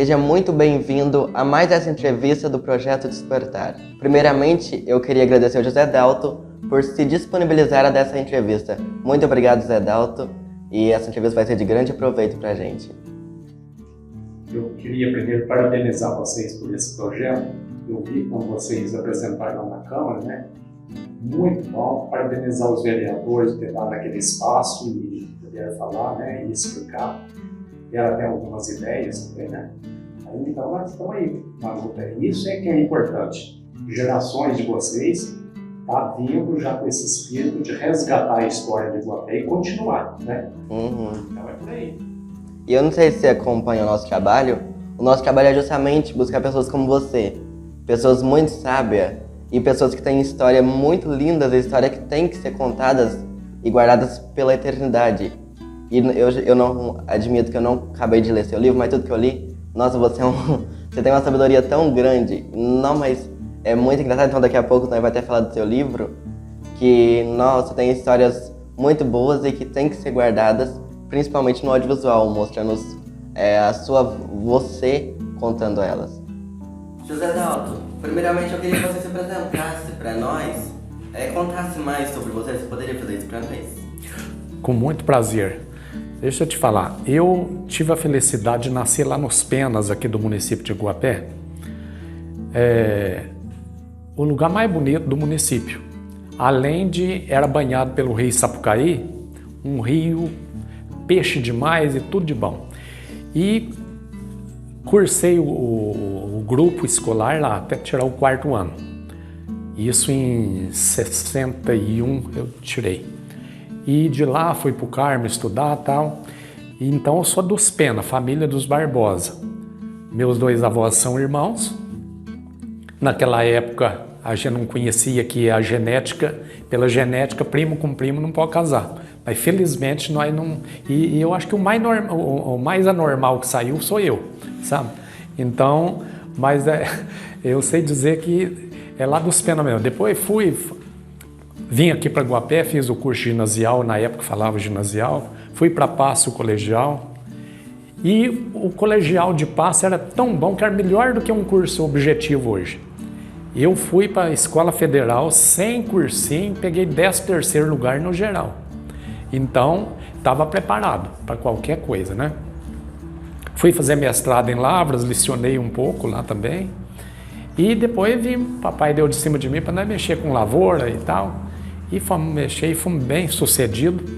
Seja muito bem-vindo a mais essa entrevista do Projeto Despertar. Primeiramente, eu queria agradecer ao José Dalto por se disponibilizar a dessa entrevista. Muito obrigado, José Dalto, e essa entrevista vai ser de grande proveito para a gente. Eu queria primeiro parabenizar vocês por esse projeto. Eu vi quando vocês apresentaram na Câmara, né? Muito bom. Parabenizar os vereadores por ter dado aquele espaço e poder falar, né? E explicar. Deram até algumas ideias também, né? Então, nós estamos aí na luta. Isso é que é importante. Gerações de vocês tá vindo já com esse espírito de resgatar a história de Iguapé e continuar, né? Então é por aí. E eu não sei se você acompanha o nosso trabalho é justamente buscar pessoas como você, pessoas muito sábias e pessoas que têm histórias muito lindas, histórias que têm que ser contadas e guardadas pela eternidade. E eu não admito que eu não acabei de ler seu livro, mas tudo que eu li, nossa, você tem uma sabedoria tão grande. Não, mas é muito engraçado, então daqui a pouco nós vamos até falar do seu livro, que, nossa, tem histórias muito boas e que tem que ser guardadas, principalmente no audiovisual, mostrando você contando elas. José Dalto, primeiramente eu queria que você se apresentasse para nós, contasse mais sobre você poderia fazer isso para nós? Com muito prazer. Deixa eu te falar, eu tive a felicidade de nascer lá nos Penas, aqui do município de Iguapé. O lugar mais bonito do município. Era banhado pelo rio Sapucaí, um rio, peixe demais e tudo de bom. E cursei o grupo escolar lá até tirar o 4º ano. Isso em 61 eu tirei. E de lá fui para o Carmo estudar e tal. E então eu sou dos Pena, família dos Barbosa. Meus 2 avós são irmãos. Naquela época a gente não conhecia que pela genética, primo com primo não pode casar. Mas felizmente nós não... E eu acho que o mais anormal que saiu sou eu, sabe? Então, mas eu sei dizer que é lá dos Pena mesmo. Depois vim aqui para Iguapé, fiz o curso ginasial, na época falava ginasial, fui para Passo colegial, e o colegial de Passo era tão bom que era melhor do que um curso objetivo hoje. Eu fui para a Escola Federal sem cursinho, peguei 13º lugar no geral. Então, estava preparado para qualquer coisa, né? Fui fazer mestrado em Lavras, licionei um pouco lá também, e depois papai deu de cima de mim para nós mexer com lavoura e tal. E fomos mexer e fomos bem sucedidos,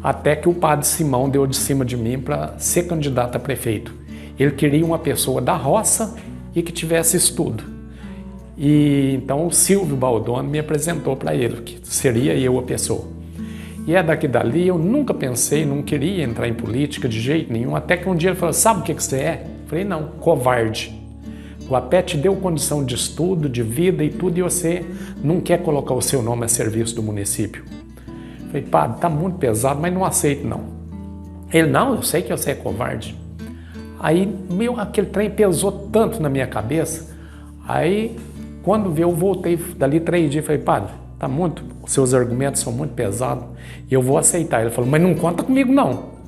até que o padre Simão deu de cima de mim para ser candidato a prefeito. Ele queria uma pessoa da roça e que tivesse estudo. E então o Silvio Baldoni me apresentou para ele, que seria eu a pessoa. E daqui dali eu nunca pensei, não queria entrar em política de jeito nenhum, até que um dia ele falou, sabe o que você é? Eu falei, não, covarde. O Iguapé te deu condição de estudo, de vida e tudo, e você não quer colocar o seu nome a serviço do município. Eu falei, padre, tá muito pesado, mas não aceito não. Ele, não, eu sei que você é covarde. Aí, aquele trem pesou tanto na minha cabeça. Aí, quando eu voltei dali 3 dias, falei, padre, os seus argumentos são muito pesados e eu vou aceitar. Ele falou, mas não conta comigo não.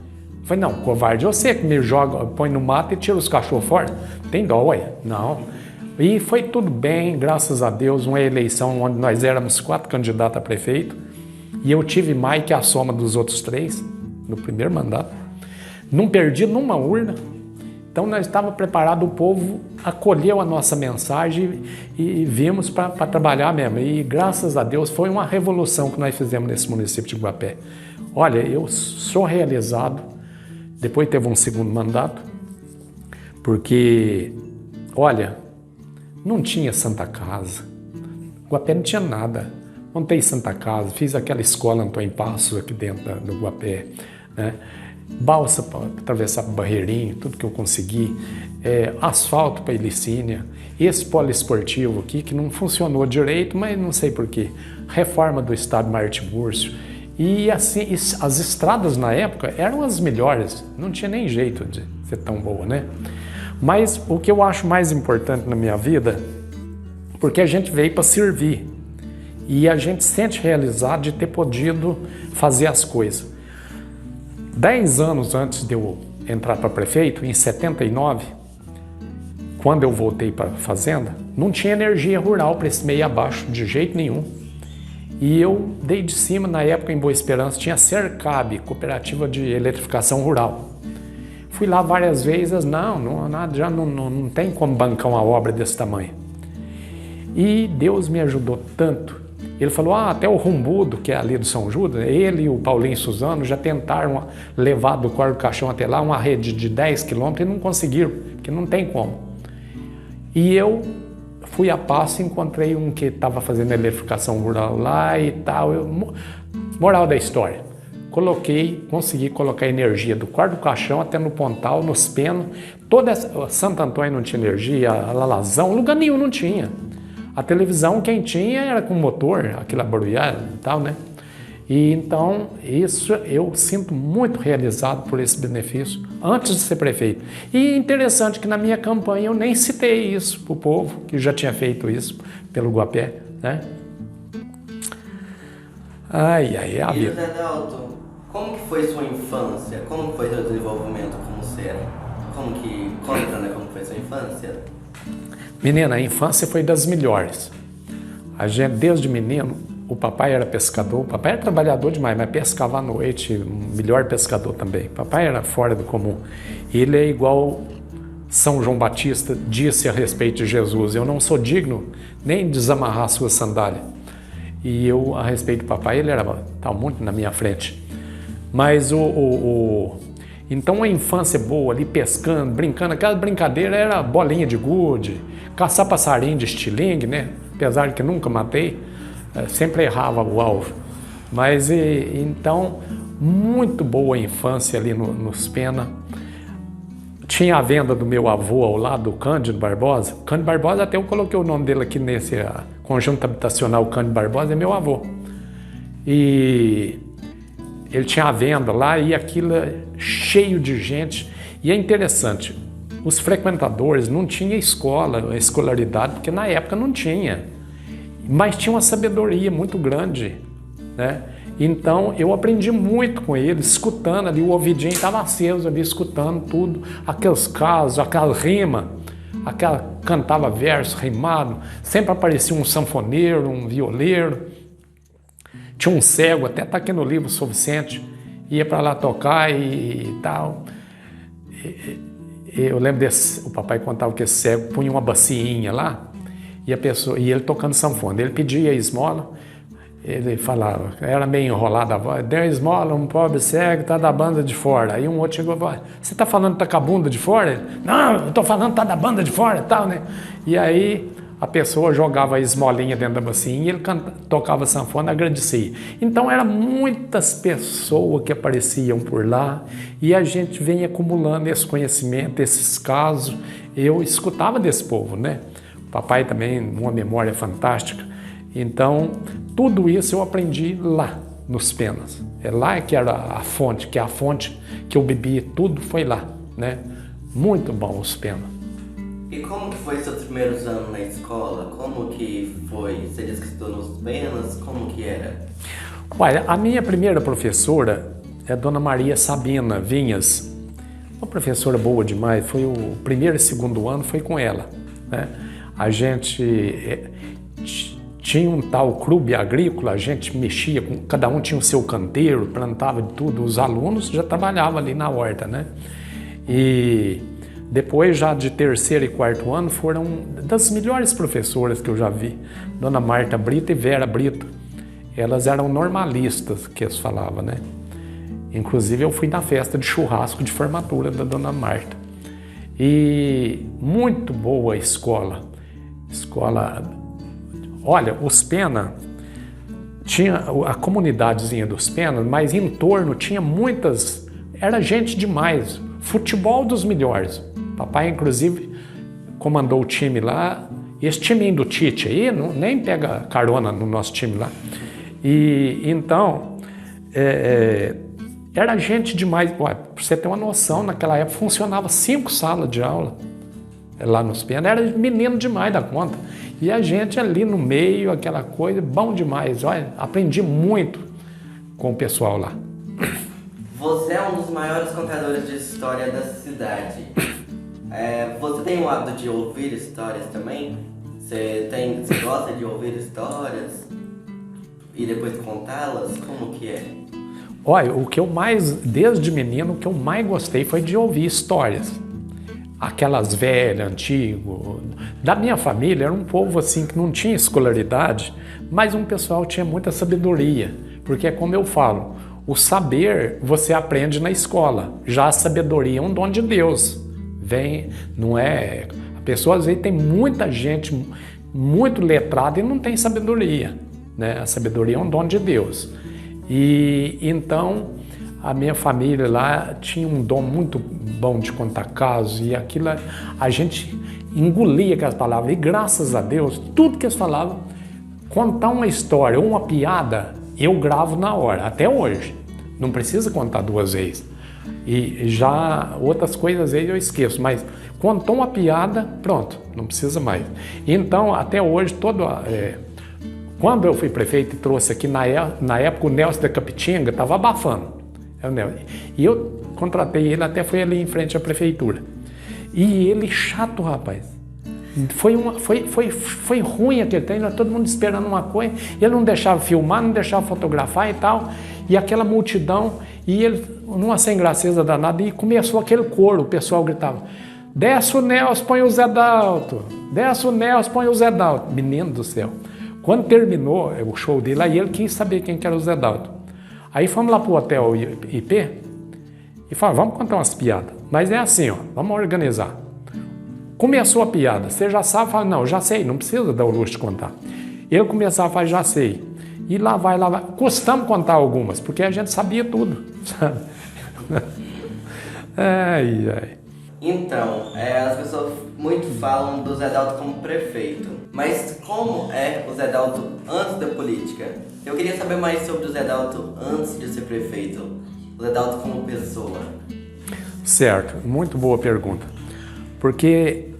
Eu falei, não, covarde, você que me joga, põe no mato e tira os cachorros fora. Tem dó, ué? Não. E foi tudo bem, graças a Deus, uma eleição onde nós éramos 4 candidatos a prefeito e eu tive mais que a soma dos outros 3 no primeiro mandato. Não perdi numa urna. Então nós estávamos preparados, o povo acolheu a nossa mensagem e vimos para trabalhar mesmo. E graças a Deus foi uma revolução que nós fizemos nesse município de Iguapé. Olha, eu sou realizado. Depois teve um 2º mandato, porque, olha, não tinha Santa Casa, Iguapé não tinha nada. Montei Santa Casa, fiz aquela escola Antônio Passos aqui dentro do Iguapé, né? Balsa para atravessar para Barreirinho, tudo que eu consegui, asfalto para Ilicínia, esse poliesportivo aqui que não funcionou direito, mas não sei porquê, reforma do estádio Martim Múrcio. E assim, as estradas na época eram as melhores, não tinha nem jeito de ser tão boa, né? Mas o que eu acho mais importante na minha vida, porque a gente veio para servir e a gente se sente realizado de ter podido fazer as coisas. 10 anos antes de eu entrar para prefeito, em 79, quando eu voltei para a fazenda, não tinha energia rural para esse meio abaixo de jeito nenhum. E eu dei de cima, na época em Boa Esperança, tinha a Cercab, Cooperativa de Eletrificação Rural. Fui lá várias vezes, já não tem como bancar uma obra desse tamanho. E Deus me ajudou tanto. Ele falou, até o Rumbudo, que é ali do São Judas, ele e o Paulinho Suzano já tentaram levar do Quarto do Caixão até lá uma rede de 10 quilômetros e não conseguiram, porque não tem como. E eu fui a passo e encontrei um que estava fazendo eletrificação rural lá e tal. Moral da história, consegui colocar energia do Quarto do Caixão até no Pontal, nos Penos. Santo Antônio não tinha energia, a Lalazão, lugar nenhum não tinha. A televisão, quem tinha era com motor, aquela barulhada e tal, né? E então, isso eu sinto muito realizado por esse benefício, antes de ser prefeito. E interessante que na minha campanha eu nem citei isso para o povo, que já tinha feito isso pelo Guapé, né? A vida. E José Dalto, como que foi sua infância? Como foi seu desenvolvimento como ser? Conta, né, como foi sua infância? Menina, a infância foi das melhores. A gente, desde menino, o papai era pescador, o papai era trabalhador demais, mas pescava à noite, melhor pescador também. O papai era fora do comum. Ele é igual São João Batista disse a respeito de Jesus, eu não sou digno nem de desamarrar sua sandália. E eu, a respeito do papai, ele estava muito na minha frente. Mas então a infância boa ali, pescando, brincando, aquela brincadeira era bolinha de gude, caçar passarinho de estilingue, né? Apesar de que nunca matei, sempre errava o alvo. Mas então, muito boa a infância ali nos Pena. Tinha a venda do meu avô ao lado, do Cândido Barbosa. Cândido Barbosa, até eu coloquei o nome dele aqui nesse conjunto habitacional. Cândido Barbosa é meu avô. E ele tinha a venda lá e aquilo cheio de gente. E é interessante, os frequentadores não tinham escolaridade, porque na época não tinha. Mas tinha uma sabedoria muito grande, né? Então eu aprendi muito com ele, escutando ali, o ouvidinho estava aceso ali, escutando tudo, aqueles casos, aquela rima, cantava verso rimado, sempre aparecia um sanfoneiro, um violeiro, tinha um cego, até está aqui no livro, São Vicente, ia para lá tocar e tal. Eu lembro o papai contava que esse cego punha uma baciinha lá, e ele tocando sanfona, ele pedia esmola, ele falava, era meio enrolada a voz, deu esmola, um pobre cego, tá da banda de fora. Aí um outro chegou e falou, você tá falando que tá com a bunda de fora? Ele, não, eu tô falando que tá da banda de fora e tal, né? E aí a pessoa jogava a esmolinha dentro da bacinha e ele tocava sanfona e agradecia. Então eram muitas pessoas que apareciam por lá e a gente vem acumulando esse conhecimento, esses casos. Eu escutava desse povo, né? O papai também, uma memória fantástica. Então, tudo isso eu aprendi lá, nos Penas. É lá que era a fonte, que é a fonte que eu bebi, tudo foi lá, né? Muito bom os Penas. E como que foi seus primeiros anos na escola? Como que foi? Você disse que estudou nos Penas, como que era? Olha, a minha primeira professora é a Dona Maria Sabina Vinhas. Uma professora boa demais, foi o primeiro e segundo ano, foi com ela, né? A gente tinha um tal clube agrícola, a gente mexia com, cada um tinha o seu canteiro, plantava de tudo, os alunos já trabalhavam ali na horta, né? E depois, já de terceiro e quarto ano, foram das melhores professoras que eu já vi, Dona Marta Brito e Vera Brito. Elas eram normalistas, que eles falavam, né? Inclusive, eu fui na festa de churrasco de formatura da Dona Marta. E muito boa a escola. Olha, os Pena, tinha a comunidadezinha dos Penas, mas em torno tinha muitas, era gente demais, futebol dos melhores. Papai, inclusive, comandou o time lá, esse timinho do Tite aí, nem pega carona no nosso time lá. E então, era gente demais. Para você ter uma noção, naquela época funcionava 5 salas de aula lá nos Penas, era menino demais da conta. E a gente ali no meio, aquela coisa, bom demais. Olha, aprendi muito com o pessoal lá. Você é um dos maiores contadores de história da cidade. Você tem o hábito de ouvir histórias também? Você gosta de ouvir histórias e depois contá-las? Como que é? Olha, desde menino, o que eu mais gostei foi de ouvir histórias. Aquelas velhas, antigas. Da minha família, era um povo assim que não tinha escolaridade, mas um pessoal tinha muita sabedoria. Porque, como eu falo, o saber você aprende na escola. Já a sabedoria é um dom de Deus. Não é... A pessoa, às vezes, tem muita gente muito letrada e não tem sabedoria, né? A sabedoria é um dom de Deus. E então a minha família lá tinha um dom muito bom de contar casos e aquilo a gente engolia aquelas palavras e graças a Deus tudo que eles falavam, contar uma história ou uma piada eu gravo na hora, até hoje, não precisa contar 2 vezes e já outras coisas aí eu esqueço, mas contou uma piada, pronto, não precisa mais. Então até hoje quando eu fui prefeito e trouxe aqui, na época o Nelson da Capitinga estava abafando. E eu contratei ele, até foi ali em frente à prefeitura. E ele chato, rapaz. Foi ruim aquele treino, todo mundo esperando uma coisa. Ele não deixava filmar, não deixava fotografar e tal. E aquela multidão, e ele, numa sem graceza danada, e começou aquele coro, o pessoal gritava: desce o Nelson, põe o Zé Dalto. Desce o Nelson, põe o Zé Dalto. Menino do céu. Quando terminou o show dele, aí ele quis saber quem que era o Zé Dalto. Aí fomos lá pro hotel IP e falamos, vamos contar umas piadas. Mas é assim, ó, vamos organizar. Começou a piada, você já sabe? Fala, não, já sei, não precisa dar o luxo de contar. Eu começava a falar, já sei. E lá vai. Custamos contar algumas, porque a gente sabia tudo, sabe? Ai. Então, as pessoas muito falam do Zé Dalto como prefeito, mas como é o Zé Dalto antes da política? Eu queria saber mais sobre o Zé Dalto antes de ser prefeito, o Zé Dalto como pessoa. Certo, muito boa pergunta, porque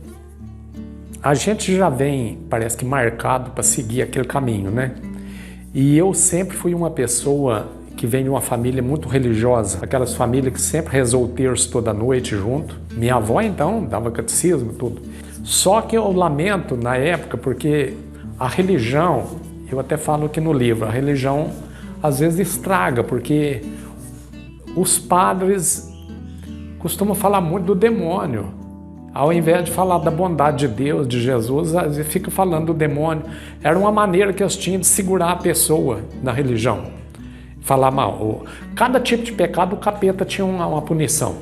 a gente já vem, parece que marcado para seguir aquele caminho, né? E eu sempre fui uma pessoa que vem de uma família muito religiosa, aquelas famílias que sempre rezou o terço toda noite junto. Minha avó, então, dava catecismo, tudo. Só que eu lamento na época, porque a religião, eu até falo aqui no livro, a religião às vezes estraga, porque os padres costumam falar muito do demônio. Ao invés de falar da bondade de Deus, de Jesus, às vezes fica falando do demônio. Era uma maneira que eles tinham de segurar a pessoa na religião. Falar mal. Cada tipo de pecado, o capeta tinha uma punição.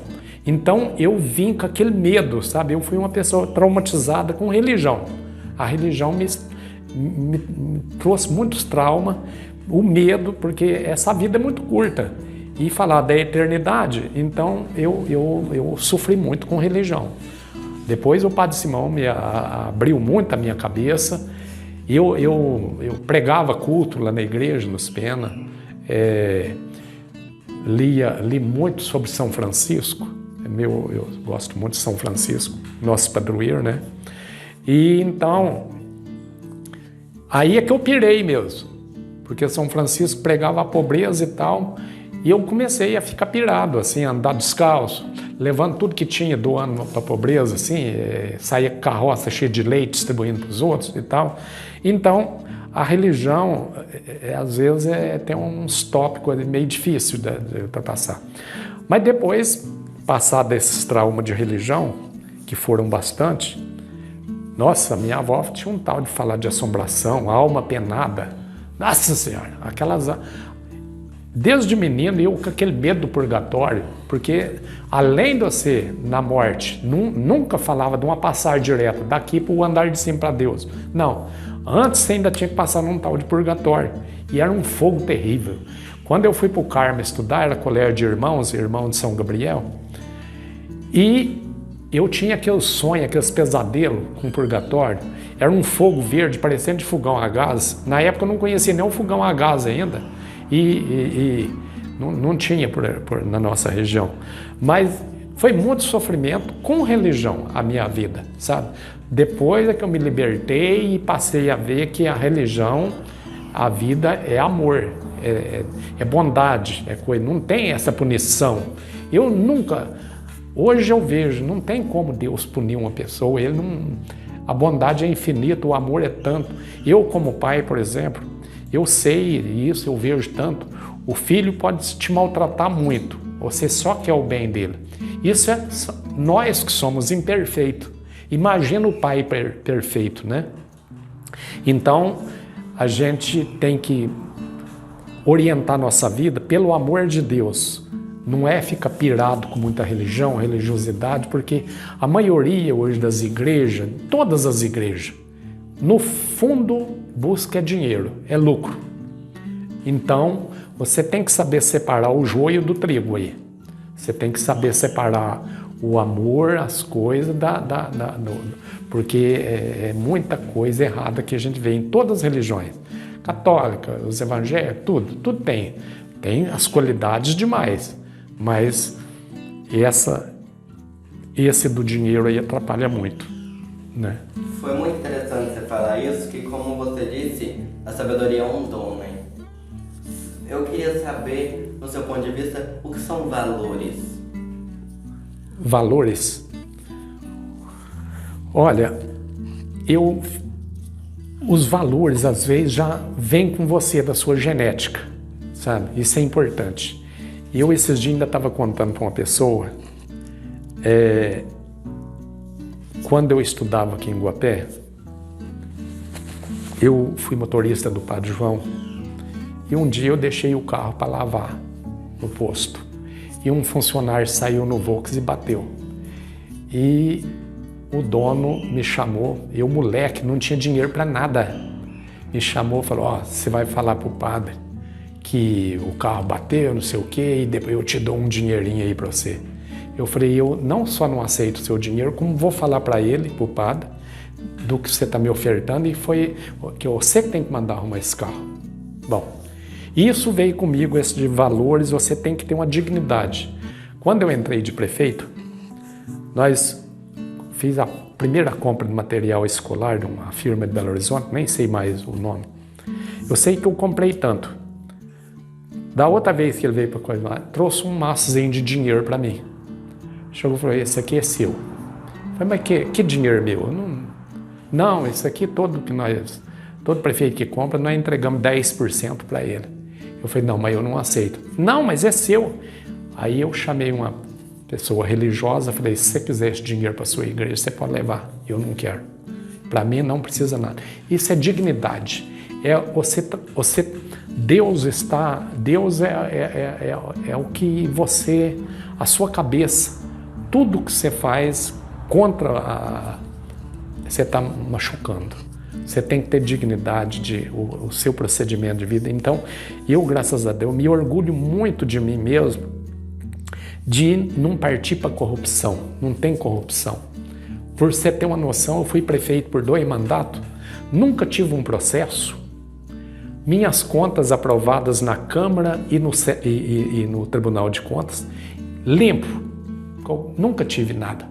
Então eu vim com aquele medo, sabe? Eu fui uma pessoa traumatizada com religião. A religião me trouxe muitos traumas, o medo, porque essa vida é muito curta. E falar da eternidade, então eu sofri muito com religião. Depois o Padre Simão me abriu muito a minha cabeça. Eu pregava culto lá na igreja, nos Pena. Li muito sobre São Francisco. Eu gosto muito de São Francisco, nosso padroeiro, né? E então, aí é que eu pirei mesmo, porque São Francisco pregava a pobreza e tal, e eu comecei a ficar pirado, assim, a andar descalço, levando tudo que tinha, doando para a pobreza, assim, saía carroça cheia de leite, distribuindo para os outros e tal. Então, a religião, às vezes, tem uns tópicos meio difícil de passar. Mas depois, passar desses traumas de religião, que foram bastante, nossa, minha avó tinha um tal de falar de assombração, alma penada. Nossa Senhora, aquelas... Desde menino, eu com aquele medo do purgatório, porque além de você, na morte, nunca falava de uma passagem direta daqui para o andar de cima para Deus. Não, antes você ainda tinha que passar num tal de purgatório. E era um fogo terrível. Quando eu fui para o Carmo estudar, era colégio de irmãos de São Gabriel, e eu tinha aqueles sonhos, aqueles pesadelos com o purgatório. Era um fogo verde, parecendo de fogão a gás. Na época eu não conhecia nem o fogão a gás ainda. E não tinha na nossa região. Mas foi muito sofrimento com religião a minha vida, sabe? Depois é que eu me libertei e passei a ver que a religião, a vida é amor, é bondade, é coisa, não tem essa punição. Eu nunca... Hoje eu vejo, não tem como Deus punir uma pessoa, a bondade é infinita, o amor é tanto. Eu, como pai, por exemplo, eu sei isso, eu vejo tanto. O filho pode te maltratar muito, você só quer o bem dele. Isso é nós que somos imperfeitos. Imagina o pai perfeito, né? Então, a gente tem que orientar nossa vida pelo amor de Deus. Não é ficar pirado com muita religião, religiosidade, porque a maioria hoje das igrejas, todas as igrejas, no fundo busca dinheiro, é lucro. Então, você tem que saber separar o joio do trigo aí. Você tem que saber separar o amor, as coisas, porque é muita coisa errada que a gente vê em todas as religiões. Católica, os evangélicos, tudo tem. Tem as qualidades demais, mas esse do dinheiro aí atrapalha muito, né? Foi muito interessante você falar isso, que como você disse, a sabedoria é um dom, né? Eu queria saber, no seu ponto de vista, o que são valores? Valores? Olha, os valores às vezes já vêm com você, da sua genética, sabe? Isso é importante. Eu esses dias ainda estava contando para uma pessoa, quando eu estudava aqui em Guapé, eu fui motorista do Padre João e um dia eu deixei o carro para lavar no posto e um funcionário saiu no Volks e bateu. E o dono me chamou, eu moleque, não tinha dinheiro para nada, me chamou e falou, você vai falar pro padre que o carro bateu, não sei o quê, e depois eu te dou um dinheirinho aí para você. Eu falei, eu não só não aceito o seu dinheiro, como vou falar para ele, pro padre, do que você está me ofertando, e foi que você que tem que mandar arrumar esse carro. Bom, isso veio comigo, esse de valores, você tem que ter uma dignidade. Quando eu entrei de prefeito, fiz a primeira compra de material escolar de uma firma de Belo Horizonte, nem sei mais o nome. Eu sei que eu comprei tanto. Da outra vez que ele veio para coisa lá, trouxe um maçozinho de dinheiro para mim. Chegou e falou, esse aqui é seu. Eu falei, mas que dinheiro meu? Não, esse aqui todo prefeito que compra, nós entregamos 10% para ele. Eu falei, não, mas eu não aceito. Não, mas é seu. Aí eu chamei uma pessoa religiosa, falei, se você quiser esse dinheiro para sua igreja, você pode levar. Eu não quero. Para mim não precisa nada. Isso é dignidade. Deus é o que você, a sua cabeça, tudo que você faz você está machucando. Você tem que ter dignidade, o seu procedimento de vida. Então, eu, graças a Deus, me orgulho muito de mim mesmo, de não partir para corrupção. Não tem corrupção. Por você ter uma noção, eu fui prefeito por 2 mandatos, nunca tive um processo. Minhas contas aprovadas na Câmara e no Tribunal de Contas, limpo. Nunca tive nada.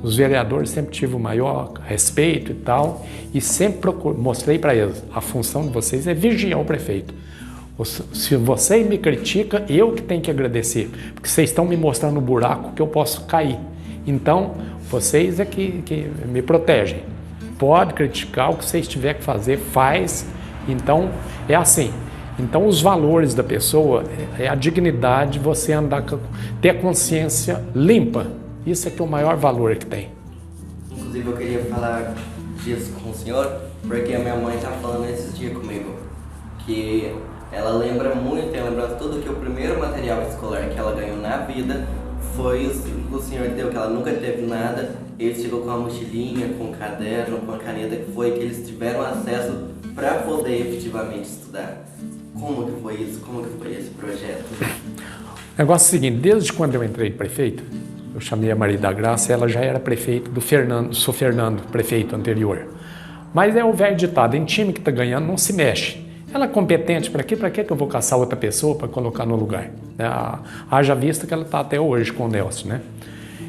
Os vereadores sempre tive o maior respeito e tal, e sempre mostrei para eles, a função de vocês é vigiar o prefeito. Se vocês me criticam, eu que tenho que agradecer, porque vocês estão me mostrando o buraco que eu posso cair. Então, vocês é que me protegem. Pode criticar, o que vocês tiverem que fazer, faz. Então, é assim. Então, os valores da pessoa é a dignidade, você ter a consciência limpa. Isso é que é o maior valor que tem. Inclusive, eu queria falar disso com o senhor, porque a minha mãe está falando esses dias comigo, que ela lembra tudo que o primeiro material escolar que ela ganhou na vida foi o senhor deu, que ela nunca teve nada. Ele chegou com uma mochilinha, com um caderno, com uma caneta, que eles tiveram acesso para poder efetivamente estudar. Como que foi isso? Como que foi esse projeto? O negócio é o seguinte, desde quando eu entrei prefeito, eu chamei a Maria da Graça, ela já era prefeito do Fernando, prefeito anterior. Mas é o velho ditado, em time que está ganhando não se mexe. Ela é competente para quê? Para que eu vou caçar outra pessoa para colocar no lugar? Haja vista que ela está até hoje com o Nelson, né?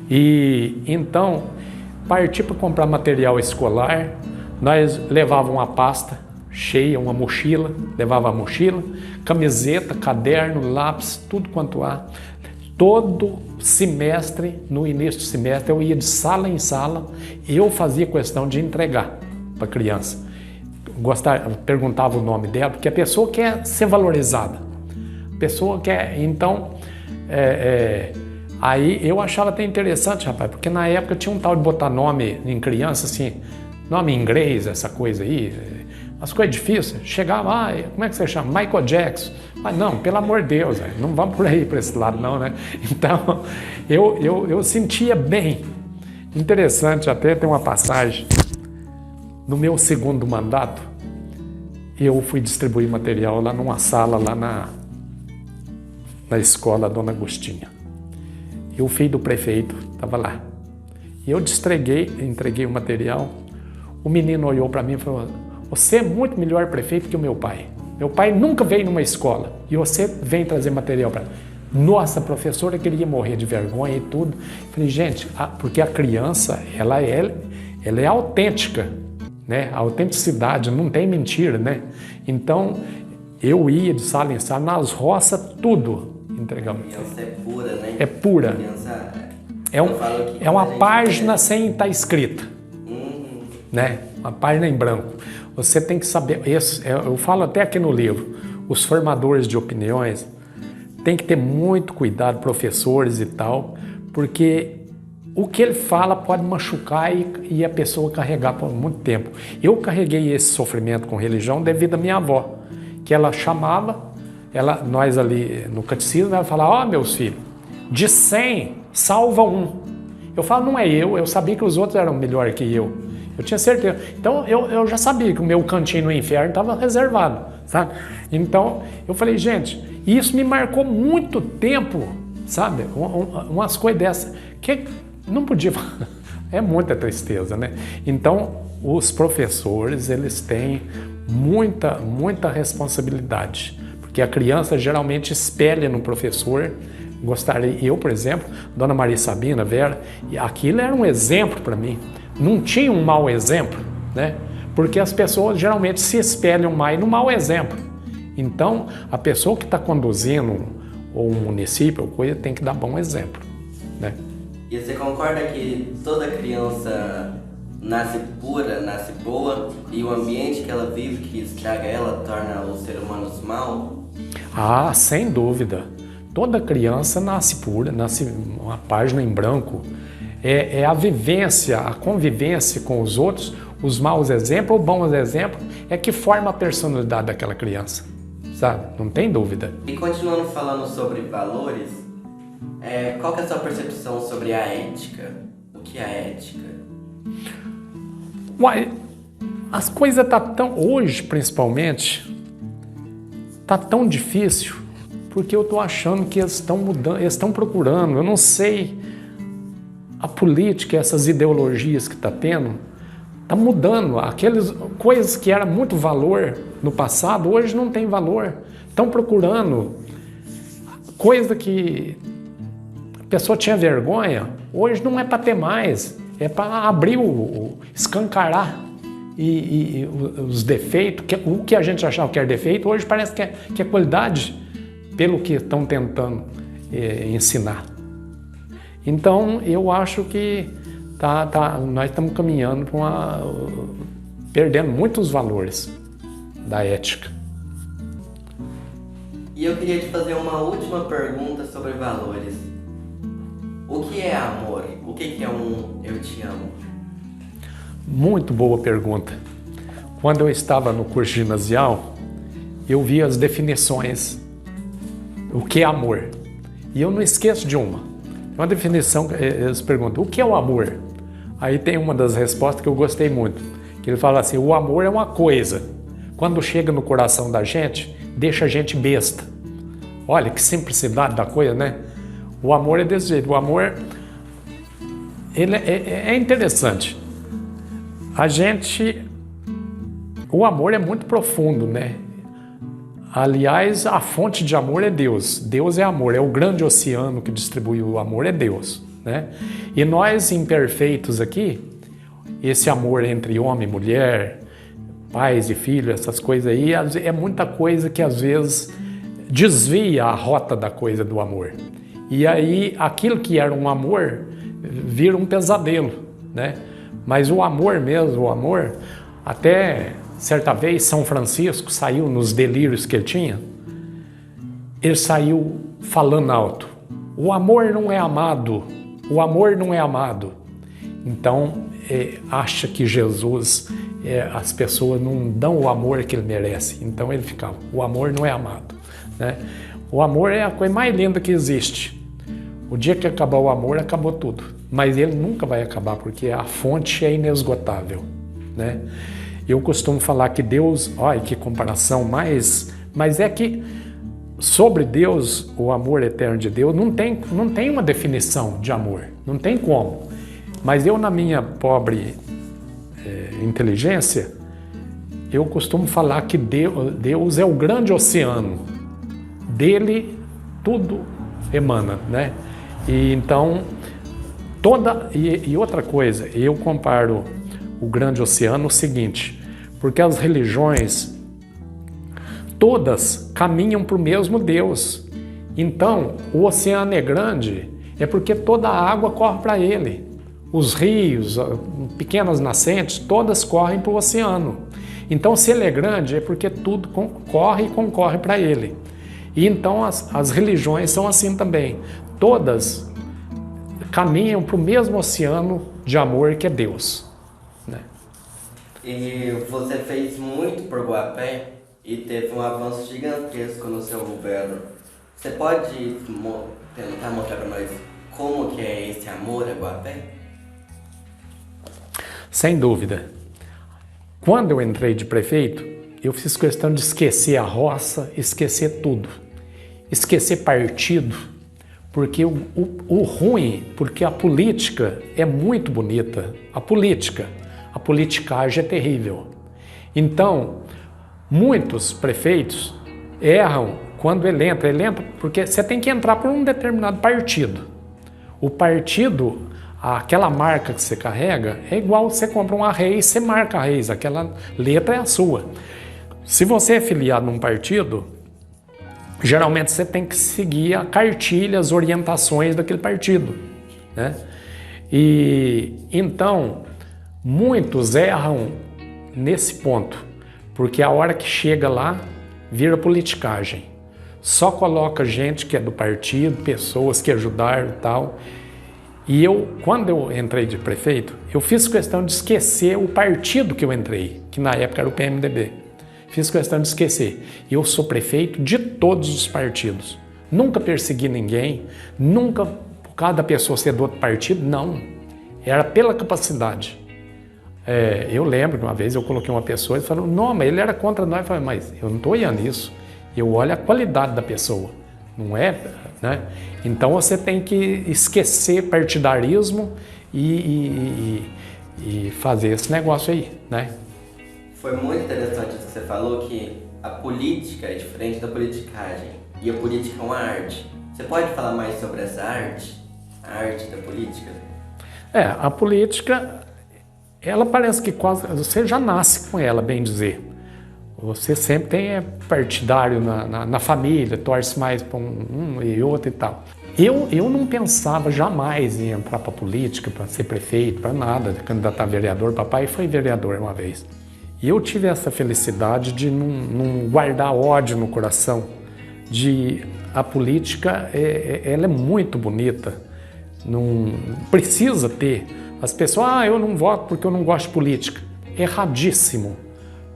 E então, parti para comprar material escolar, nós levávamos uma pasta cheia, uma mochila, levava a mochila, camiseta, caderno, lápis, tudo quanto há. Todo semestre, no início do semestre, eu ia de sala em sala e eu fazia questão de entregar para a criança. Perguntava o nome dela, porque a pessoa quer ser valorizada. A pessoa quer, então, aí eu achava até interessante, rapaz, porque na época tinha um tal de botar nome em criança, assim, nome em inglês, essa coisa aí, as coisas difíceis. Chegava, como é que você chama? Michael Jackson. Mas não, pelo amor de Deus, não vamos por aí, para esse lado não, né? Então, eu sentia bem. Interessante, até tem uma passagem. No meu segundo mandato, eu fui distribuir material lá numa sala, lá na escola Dona Agostinha. E o filho do prefeito estava lá. E eu entreguei o material. O menino olhou para mim e falou: você é muito melhor prefeito que o meu pai. Meu pai nunca veio numa escola e você vem trazer material para mim. Nossa, a professora queria morrer de vergonha e tudo. Falei, gente, porque a criança, ela é autêntica, né? A autenticidade, não tem mentira, né? Então, eu ia de sala em sala, nas roças, tudo entregamos. A criança é pura, né? É pura. A criança, é uma página sem estar escrita, né? Uma página em branco. Você tem que saber, eu falo até aqui no livro, os formadores de opiniões tem que ter muito cuidado, professores e tal, porque o que ele fala pode machucar e a pessoa carregar por muito tempo. Eu carreguei esse sofrimento com religião devido à minha avó, que ela chamava, nós ali no catecismo, ela falava, meus filhos, de 100, salva um. Eu falo, não é eu sabia que os outros eram melhor que eu. Eu tinha certeza. Então, eu já sabia que o meu cantinho no inferno estava reservado, sabe? Então, eu falei, gente, isso me marcou muito tempo, sabe? Umas coisas dessas que não podia... É muita tristeza, né? Então, os professores, eles têm muita responsabilidade, porque a criança geralmente espelha no professor. Eu, por exemplo, Dona Maria Sabina, Vera, aquilo era um exemplo para mim. Não tinha um mau exemplo, né? Porque as pessoas geralmente se espelham mais no mau exemplo. Então, a pessoa que está conduzindo ou um município ou coisa tem que dar bom exemplo, né? E você concorda que toda criança nasce pura, nasce boa e o ambiente que ela vive, que estraga ela, torna os seres humanos maus? Sem dúvida. Toda criança nasce pura, nasce uma página em branco. É a vivência, a convivência com os outros, os maus exemplos ou bons exemplos, é que forma a personalidade daquela criança, sabe? Não tem dúvida. E continuando falando sobre valores, qual que é a sua percepção sobre a ética? O que é a ética? Uai, as coisas hoje principalmente, tá tão difícil, porque eu tô achando que eles estão mudando, eles estão procurando, eu não sei... A política, essas ideologias que está tendo, está mudando. Aquelas coisas que eram muito valor no passado, hoje não tem valor. Estão procurando coisa que a pessoa tinha vergonha, hoje não é para ter mais. É para abrir, escancarar e os defeitos. O que a gente achava que era defeito, hoje parece que é qualidade, pelo que estão tentando ensinar. Então, eu acho que nós estamos caminhando para perdendo muitos valores da ética. E eu queria te fazer uma última pergunta sobre valores. O que é amor? O que é eu te amo? Muito boa pergunta. Quando eu estava no curso ginasial, eu vi as definições. O que é amor? E eu não esqueço de uma. Uma definição, eles perguntam, o que é o amor? Aí tem uma das respostas que eu gostei muito, que ele fala assim, o amor é uma coisa, quando chega no coração da gente, deixa a gente besta. Olha que simplicidade da coisa, né? O amor é desse jeito, o amor, ele é interessante. O amor é muito profundo, né? Aliás, a fonte de amor é Deus. Deus é amor, é o grande oceano que distribui o amor, é Deus, né? E nós, imperfeitos aqui, esse amor entre homem e mulher, pais e filhos, essas coisas aí, é muita coisa que às vezes desvia a rota da coisa do amor. E aí aquilo que era um amor vira um pesadelo, né? Mas o amor mesmo, o amor, até certa vez São Francisco saiu nos delírios que ele tinha, ele saiu falando alto: o amor não é amado, o amor não é amado. Então, acha que Jesus, as pessoas não dão o amor que ele merece. Então ele ficava: o amor não é amado, né? O amor é a coisa mais linda que existe. O dia que acabar o amor, acabou tudo. Mas ele nunca vai acabar, porque a fonte é inesgotável, né? Eu costumo falar que Deus, olha que comparação mas é que sobre Deus, o amor eterno de Deus, não tem uma definição de amor, não tem como. Mas eu, na minha pobre inteligência, eu costumo falar que Deus é o grande oceano, dele tudo emana, né? E então, e outra coisa, eu comparo o grande oceano ao seguinte, porque as religiões todas caminham para o mesmo Deus. Então, o oceano é grande, é porque toda a água corre para ele. Os rios, pequenas nascentes, todas correm para o oceano. Então, se ele é grande, é porque tudo corre e concorre para ele. E então as religiões são assim também. Todas caminham para o mesmo oceano de amor que é Deus, né? E você fez muito por Guapé e teve um avanço gigantesco no seu governo. Você pode tentar mostrar para nós como que é esse amor a Guapé? Sem dúvida. Quando eu entrei de prefeito, eu fiz questão de esquecer a roça, esquecer tudo. Esquecer partido, porque o ruim, porque a política é muito bonita. A politicagem é terrível. Então, muitos prefeitos erram quando ele entra porque você tem que entrar por um determinado partido. O partido, aquela marca que você carrega, é igual você compra uma Reis, você marca a Reis, aquela letra é a sua. Se você é filiado num partido, geralmente você tem que seguir a cartilha, as orientações daquele partido, né? E então, muitos erram nesse ponto, porque a hora que chega lá, vira politicagem. Só coloca gente que é do partido, pessoas que ajudaram e tal. E quando eu entrei de prefeito, eu fiz questão de esquecer o partido que eu entrei, que na época era o PMDB. Fiz questão de esquecer. Eu sou prefeito de todos os partidos. Nunca persegui ninguém, nunca por causa da pessoa ser do outro partido, não. Era pela capacidade. Eu lembro que uma vez eu coloquei uma pessoa e falou: não, mas ele era contra nós. Eu falei: mas eu não estou olhando isso. Eu olho a qualidade da pessoa, não é? Né? Então você tem que esquecer partidarismo e fazer esse negócio aí, né? Foi muito interessante isso que você falou, que a política é diferente da politicagem e a política é uma arte. Você pode falar mais sobre essa arte? A arte da política? A política, ela parece que quase você já nasce com ela, bem dizer. Você sempre tem partidário na família, torce mais para um e outro e tal. Eu não pensava jamais em entrar para a política, para ser prefeito, para nada, de candidatar a vereador. Papai foi vereador uma vez. E eu tive essa felicidade de não guardar ódio no coração. A política, ela é muito bonita. Não precisa ter. As pessoas, eu não voto porque eu não gosto de política. Erradíssimo.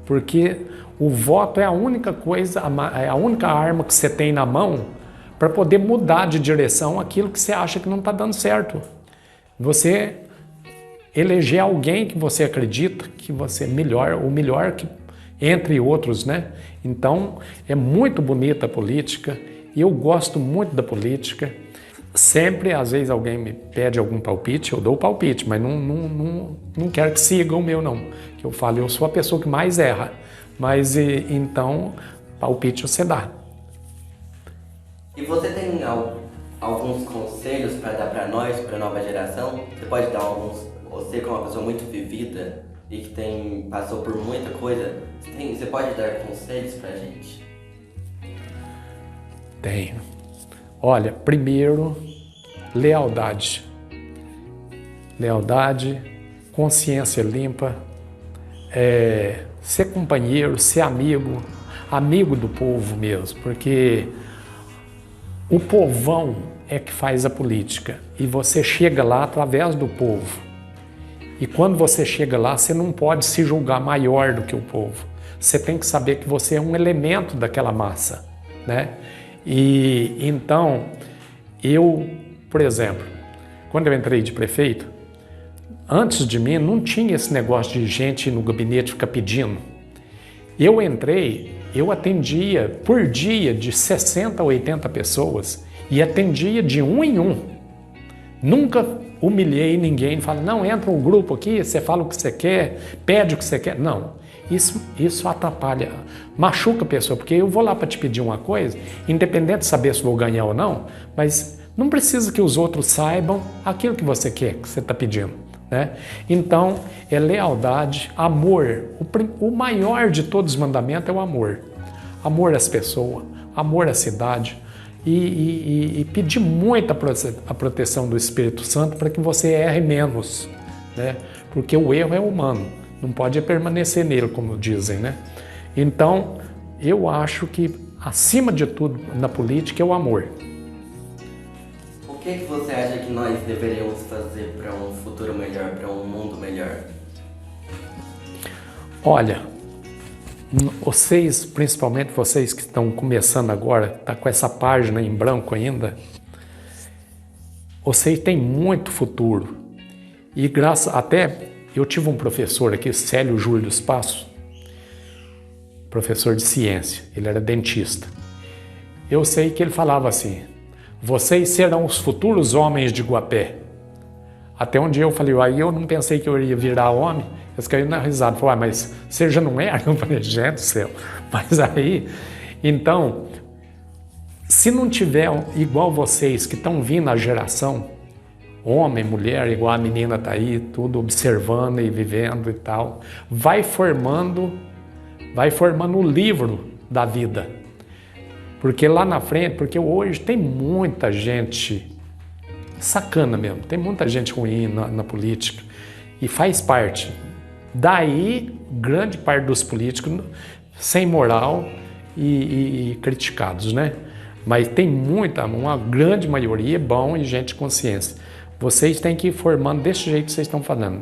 Porque o voto é a única coisa, é a única arma que você tem na mão para poder mudar de direção aquilo que você acha que não está dando certo. Você eleger alguém que você acredita que você é o melhor que, entre outros, né? Então, é muito bonita a política e eu gosto muito da política. Sempre, às vezes, alguém me pede algum palpite, eu dou o palpite, mas não quero que siga o meu, não. Que eu falo, eu sou a pessoa que mais erra, mas então, palpite você dá. E você tem alguns conselhos para dar para nós, para a nova geração? Você pode dar alguns? Você, que é uma pessoa muito vivida e que passou por muita coisa, você pode dar conselhos pra gente? Tenho. Olha, primeiro, lealdade. Lealdade, consciência limpa, ser companheiro, ser amigo, amigo do povo mesmo, porque o povão é que faz a política e você chega lá através do povo. E quando você chega lá, você não pode se julgar maior do que o povo. Você tem que saber que você é um elemento daquela massa, né? E então, eu, por exemplo, quando eu entrei de prefeito, antes de mim não tinha esse negócio de gente no gabinete ficar pedindo. Eu entrei, eu atendia por dia de 60 a 80 pessoas e atendia de um em um. Nunca humilhei ninguém, falo, não, entra um grupo aqui, você fala o que você quer, pede o que você quer. Não, isso atrapalha, machuca a pessoa, porque eu vou lá para te pedir uma coisa, independente de saber se vou ganhar ou não, mas não precisa que os outros saibam aquilo que você quer, que você está pedindo. Né? Então, é lealdade, amor. O maior de todos os mandamentos é o amor. Amor às pessoas, amor à cidade e pedir muito a proteção do Espírito Santo para que você erre menos, né? Porque o erro é humano, não pode permanecer nele, como dizem, né? Então, eu acho que, acima de tudo, na política é o amor. O que você acha que nós deveríamos fazer para um futuro melhor, para um mundo melhor? Olha, vocês, principalmente vocês que estão começando agora, tá com essa página em branco ainda, vocês têm muito futuro. E até eu tive um professor aqui, Célio Júlio dos Passos, professor de ciência, ele era dentista. Eu sei que ele falava assim: vocês serão os futuros homens de Guapé. Até um dia eu falei, aí eu não pensei que eu ia virar homem. Eles caíram na risada, falaram, mas você já não era? Eu falei, gente do céu. Mas aí, então, se não tiver igual vocês que estão vindo a geração, homem, mulher, igual a menina está aí, tudo observando e vivendo e tal, vai formando o livro da vida. Porque lá na frente, porque hoje tem muita gente sacana mesmo, tem muita gente ruim na política e faz parte. Daí, grande parte dos políticos sem moral e criticados, né? Mas tem uma grande maioria bom e gente de consciência. Vocês têm que ir formando desse jeito que vocês estão falando.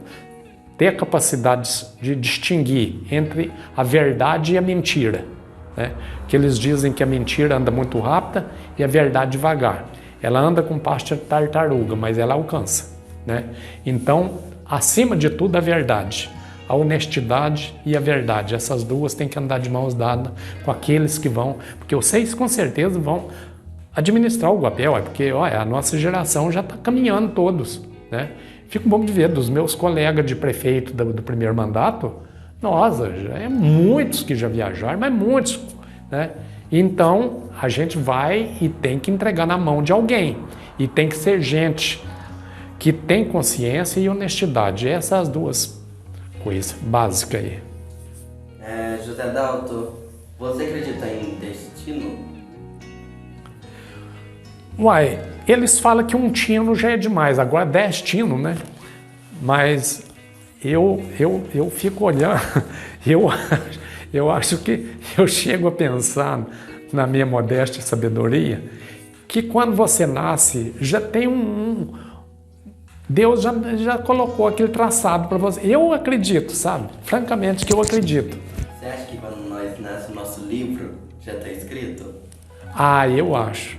Ter a capacidade de distinguir entre a verdade e a mentira. Né? Que eles dizem que a mentira anda muito rápida e a verdade devagar. Ela anda com passo de tartaruga, mas ela alcança. Né? Então, acima de tudo, a verdade. A honestidade e a verdade. Essas duas têm que andar de mãos dadas com aqueles que vão... Porque vocês, com certeza, vão administrar o Guapé, porque olha, a nossa geração já está caminhando todos. Né? Fico bom de ver dos meus colegas de prefeito do primeiro mandato. Nossa, é muitos que já viajaram, mas muitos, né? Então, a gente vai e tem que entregar na mão de alguém. E tem que ser gente que tem consciência e honestidade. Essas as duas coisas básicas aí. José Adalto, você acredita em destino? Uai, eles falam que um tino já é demais, agora 10 tinos, né? Mas... Eu fico olhando, eu acho que eu chego a pensar, na minha modesta sabedoria, que quando você nasce, já tem Deus já colocou aquele traçado para você. Eu acredito, sabe? Francamente que eu acredito. Você acha que quando nós nascemos, o nosso livro já está escrito? Ah, eu acho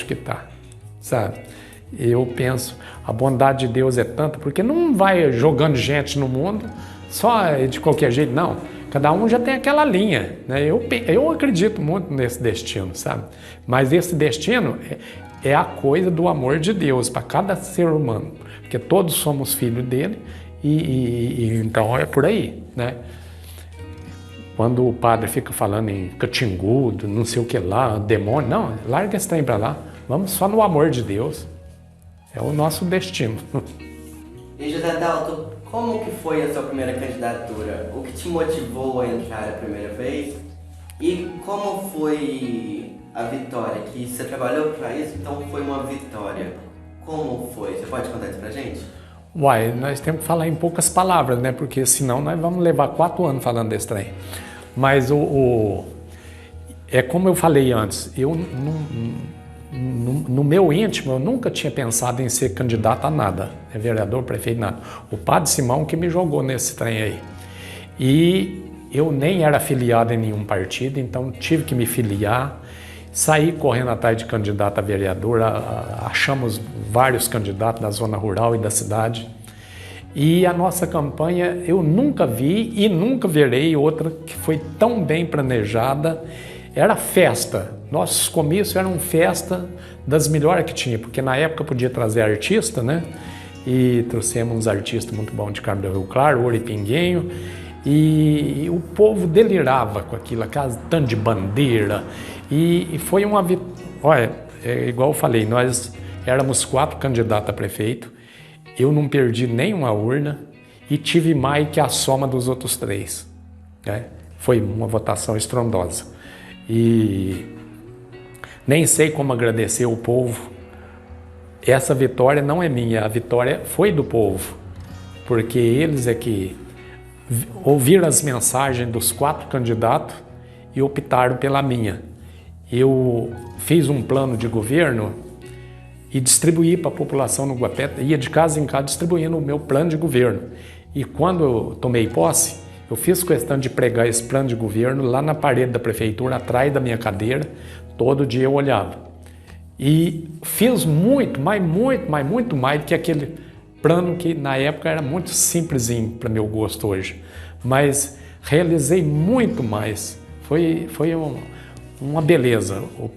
que tá, sabe? Eu penso, a bondade de Deus é tanta, porque não vai jogando gente no mundo só de qualquer jeito, não. Cada um já tem aquela linha, né? Eu acredito muito nesse destino, sabe? Mas esse destino é a coisa do amor de Deus para cada ser humano, porque todos somos filhos dele e então é por aí, né? Quando o padre fica falando em catingudo, não sei o que lá, demônio, não, larga esse trem para lá, vamos só no amor de Deus. É o nosso destino. E José Adalto, como que foi a sua primeira candidatura? O que te motivou a entrar a primeira vez? E como foi a vitória, que você trabalhou para isso, então foi uma vitória. Como foi? Você pode contar isso pra gente? Uai, nós temos que falar em poucas palavras, né? Porque senão nós vamos levar 4 anos falando desse trem. Mas é como eu falei antes, eu no meu íntimo eu nunca tinha pensado em ser candidato a nada, vereador, prefeito, nada. O padre Simão que me jogou nesse trem aí. E eu nem era afiliado em nenhum partido, então tive que me filiar, saí correndo atrás de candidato a vereador, achamos vários candidatos da zona rural e da cidade. E a nossa campanha eu nunca vi e nunca verei outra que foi tão bem planejada. Era festa, nossos comícios eram festa das melhores que tinha, porque na época podia trazer artista, né? E trouxemos uns artistas muito bons de Carmo do Rio Claro, Ouro e Pinguinho, e o povo delirava com aquilo, aquela tanto de bandeira, e foi uma vitória. Olha, igual eu falei, nós éramos 4 candidatos a prefeito, eu não perdi nenhuma urna e tive mais que a soma dos outros 3, né? Foi uma votação estrondosa. E nem sei como agradecer o povo. Essa vitória não é minha, a vitória foi do povo, porque eles é que ouviram as mensagens dos 4 candidatos e optaram pela minha. Eu fiz um plano de governo e distribuí para a população no Guapé, ia de casa em casa distribuindo o meu plano de governo. E quando eu tomei posse, eu fiz questão de pregar esse plano de governo lá na parede da prefeitura, atrás da minha cadeira, todo dia eu olhava. E fiz muito mais do que aquele plano que na época era muito simplesinho para meu gosto hoje. Mas realizei muito mais. Foi uma beleza. O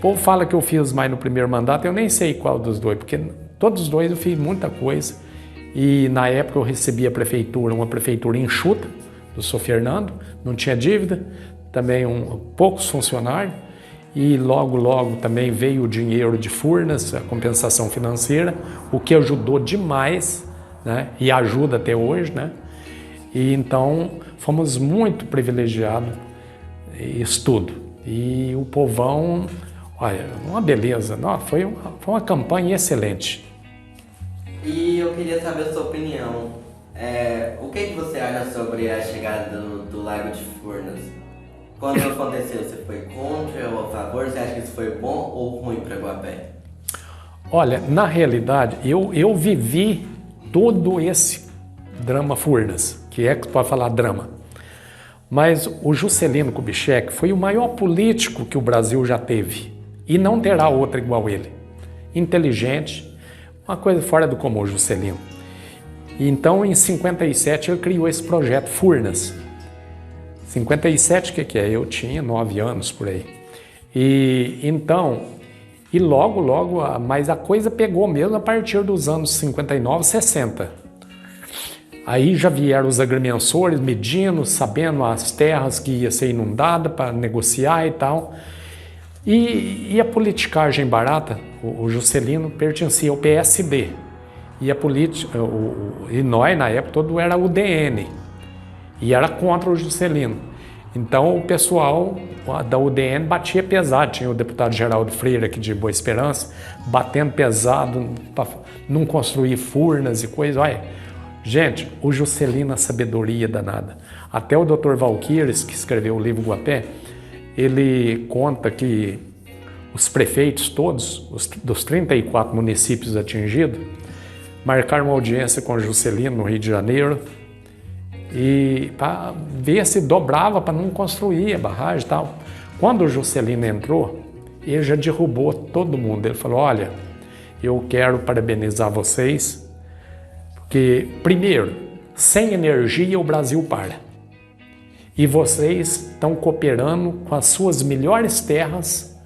povo fala que eu fiz mais no primeiro mandato, eu nem sei qual dos dois, porque todos os dois eu fiz muita coisa. E na época eu recebi a prefeitura, uma prefeitura enxuta, do Sr. Fernando, não tinha dívida, também poucos funcionários, e logo também veio o dinheiro de Furnas, a compensação financeira, o que ajudou demais, né? E ajuda até hoje, né? E então fomos muito privilegiados, isso tudo. E o povão, olha, uma beleza, não, foi uma campanha excelente. E eu queria saber a sua opinião. O que você acha sobre a chegada do Lago de Furnas? Quando aconteceu, você foi contra ou a favor? Você acha que isso foi bom ou ruim para Guapé? Olha, na realidade, eu vivi todo esse drama Furnas, que é que pode falar drama. Mas o Juscelino Kubitschek foi o maior político que o Brasil já teve. E não terá outra igual ele. Inteligente, uma coisa fora do comum, Juscelino. Então, em 57, ele criou esse projeto Furnas. 57, o que é? Eu tinha 9 anos por aí. E logo, mas a coisa pegou mesmo a partir dos anos 59, 60. Aí já vieram os agrimensores medindo, sabendo as terras que ia ser inundada para negociar e tal. E a politicagem barata, o Juscelino pertencia ao PSD. E a política, e nós na época todo era o UDN, e era contra o Juscelino. Então o pessoal da UDN batia pesado, tinha o deputado Geraldo Freire aqui de Boa Esperança, batendo pesado para não construir Furnas e coisa. Olha, gente, o Juscelino, a sabedoria danada. Até o Dr. Valquires, que escreveu o livro Guapé, ele conta que os prefeitos todos, dos 34 municípios atingidos, marcaram uma audiência com o Juscelino no Rio de Janeiro e para ver se dobrava para não construir a barragem e tal. Quando o Juscelino entrou, ele já derrubou todo mundo. Ele falou, olha, eu quero parabenizar vocês, porque, primeiro, sem energia o Brasil para. E vocês estão cooperando com as suas melhores terras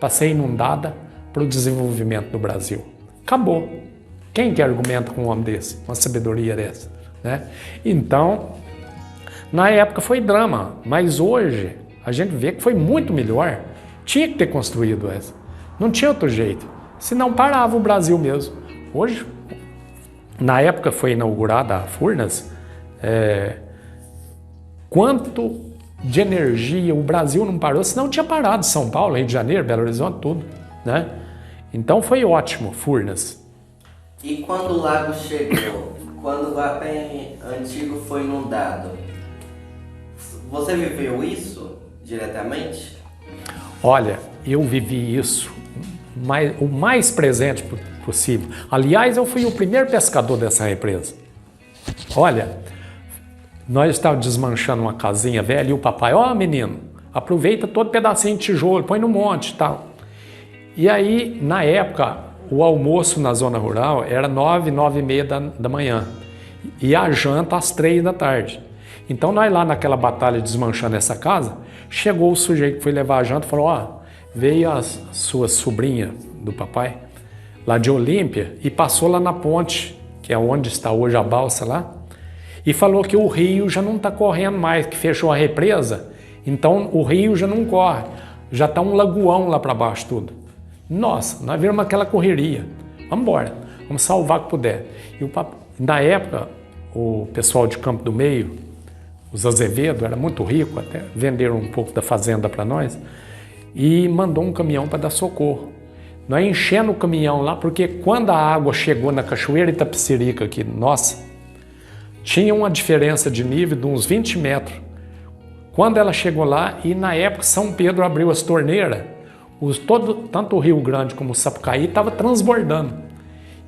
para ser inundada para o desenvolvimento do Brasil. Acabou. Quem que argumenta com um homem desse, uma sabedoria dessa, né? Então, na época foi drama, mas hoje a gente vê que foi muito melhor. Tinha que ter construído essa. Não tinha outro jeito. Senão parava o Brasil mesmo. Hoje, na época foi inaugurada a Furnas, quanto de energia, o Brasil não parou, senão tinha parado São Paulo, Rio de Janeiro, Belo Horizonte, tudo, né? Então foi ótimo, Furnas. E quando o lago chegou, quando o Guapé antigo foi inundado, você viveu isso diretamente? Olha, eu vivi isso o mais presente possível. Aliás, eu fui o primeiro pescador dessa represa. Olha, nós estávamos desmanchando uma casinha velha e o papai, ó menino, aproveita todo pedacinho de tijolo, põe no monte e tal. E aí, na época, o almoço na zona rural era 9, 9h30 da manhã e a janta às 3 da tarde. Então nós lá naquela batalha desmanchando essa casa, chegou o sujeito que foi levar a janta e falou, ó, veio a sua sobrinha do papai, lá de Olímpia, e passou lá na ponte, que é onde está hoje a balsa lá, e falou que o rio já não está correndo mais, que fechou a represa, então o rio já não corre, já está um lagoão lá para baixo tudo. Nossa, nós vimos aquela correria, vamos embora, vamos salvar o que puder. E na época, o pessoal de Campo do Meio, os Azevedo, era muito rico, até venderam um pouco da fazenda para nós, e mandou um caminhão para dar socorro. Nós enchendo o caminhão lá, porque quando a água chegou na Cachoeira Itapecerica aqui, nossa, tinha uma diferença de nível de uns 20 metros. Quando ela chegou lá, e na época São Pedro abriu as torneiras, tanto o Rio Grande como o Sapucaí estava transbordando.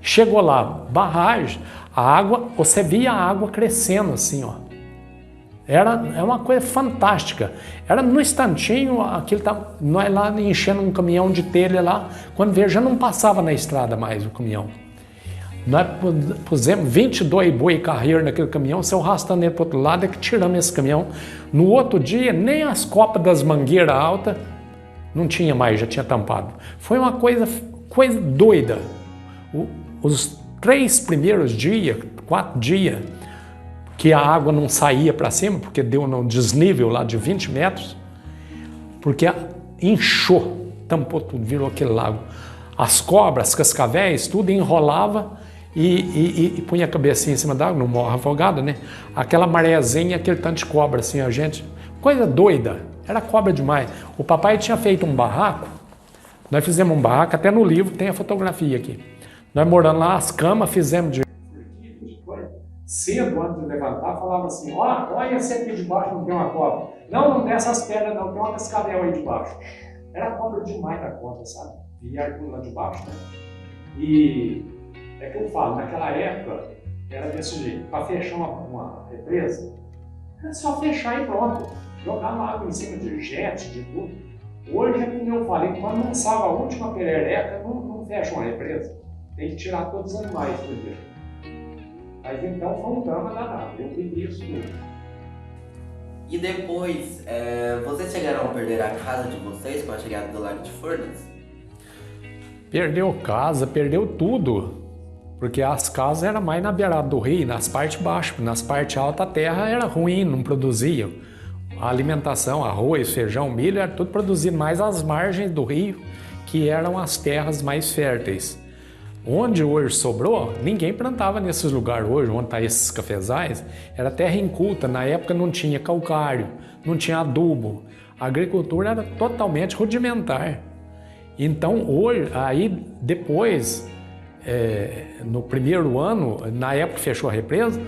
Chegou lá, barragem, a água, você via a água crescendo assim, ó. Era uma coisa fantástica. Era no instantinho, nós lá enchendo um caminhão de telha lá, quando veio já não passava na estrada mais o caminhão. Nós pusemos 22 boi carreiro naquele caminhão, se eu arrastando ele para o outro lado, é que tiramos esse caminhão. No outro dia, nem as copas das mangueiras altas não tinha mais, já tinha tampado. Foi uma coisa doida. Os 3 primeiros dias, 4 dias, que a água não saía para cima, porque deu um desnível lá de 20 metros, porque inchou, tampou tudo, virou aquele lago. As cobras, as cascavéis, tudo enrolava e punha a cabecinha em cima da água, não morre afogada, né? Aquela marezinha, aquele tanto de cobra assim, a gente... Coisa doida, era cobra demais. O papai tinha feito um barraco, nós fizemos um barraco, até no livro tem a fotografia aqui. Nós morando lá, as camas, fizemos de cedo, antes de levantar, falava assim, olha esse aqui de baixo, não tem uma cobra. Não tem essas pedras não, tem uma cascavel aí de baixo. Era cobra demais da conta, sabe? Vieram tudo lá de baixo, né? E é que eu falo, naquela época, era desse jeito. Para fechar uma represa, era só fechar e pronto. Jogar água em cima de jet, de tudo. Hoje é como eu falei, quando não salva a última perereca, não fecha uma represa. Tem que tirar todos os animais primeiro. Mas então foi um drama danado, eu vivi isso tudo. E depois, vocês chegaram a perder a casa de vocês com a chegada do Lago de Furnas? Perdeu casa, perdeu tudo. Porque as casas eram mais na beirada do rio, nas partes baixas. Nas partes altas a terra era ruim, não produzia. A alimentação, arroz, feijão, milho, era tudo produzido mais às margens do rio, que eram as terras mais férteis. Onde hoje sobrou, ninguém plantava nesses lugares hoje, onde estão esses cafezais, era terra inculta, na época não tinha calcário, não tinha adubo, a agricultura era totalmente rudimentar. Então hoje, aí depois, no primeiro ano, na época que fechou a represa,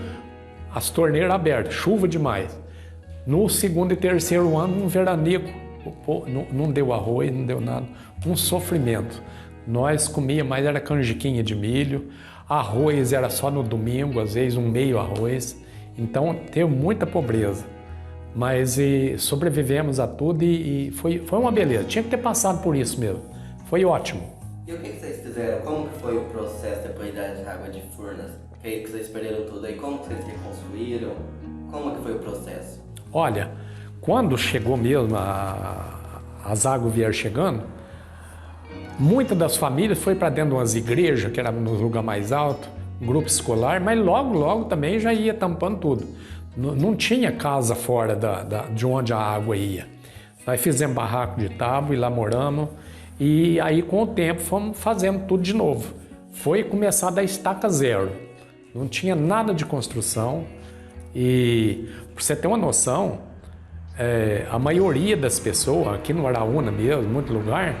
as torneiras abertas, chuva demais. No segundo e terceiro ano, um veranico, não deu arroz, não deu nada, um sofrimento. Nós comíamos, mas era canjiquinha de milho, arroz era só no domingo, às vezes um meio arroz. Então teve muita pobreza, mas sobrevivemos a tudo e foi uma beleza. Tinha que ter passado por isso mesmo, foi ótimo. E o que vocês fizeram? Como que foi o processo depois da água de Furnas? Que vocês perderam tudo aí, como que vocês reconstruíram? Como que foi o processo? Olha, quando chegou mesmo, as águas vieram chegando, muitas das famílias foi para dentro de umas igrejas, que era no lugar mais alto, grupo escolar, mas logo também já ia tampando tudo. Não tinha casa fora de onde a água ia. Nós fizemos barraco de tábua e lá moramos, e aí com o tempo fomos fazendo tudo de novo. Foi começar da estaca zero. Não tinha nada de construção, e para você ter uma noção, a maioria das pessoas, aqui no Araúna mesmo, em muito lugar,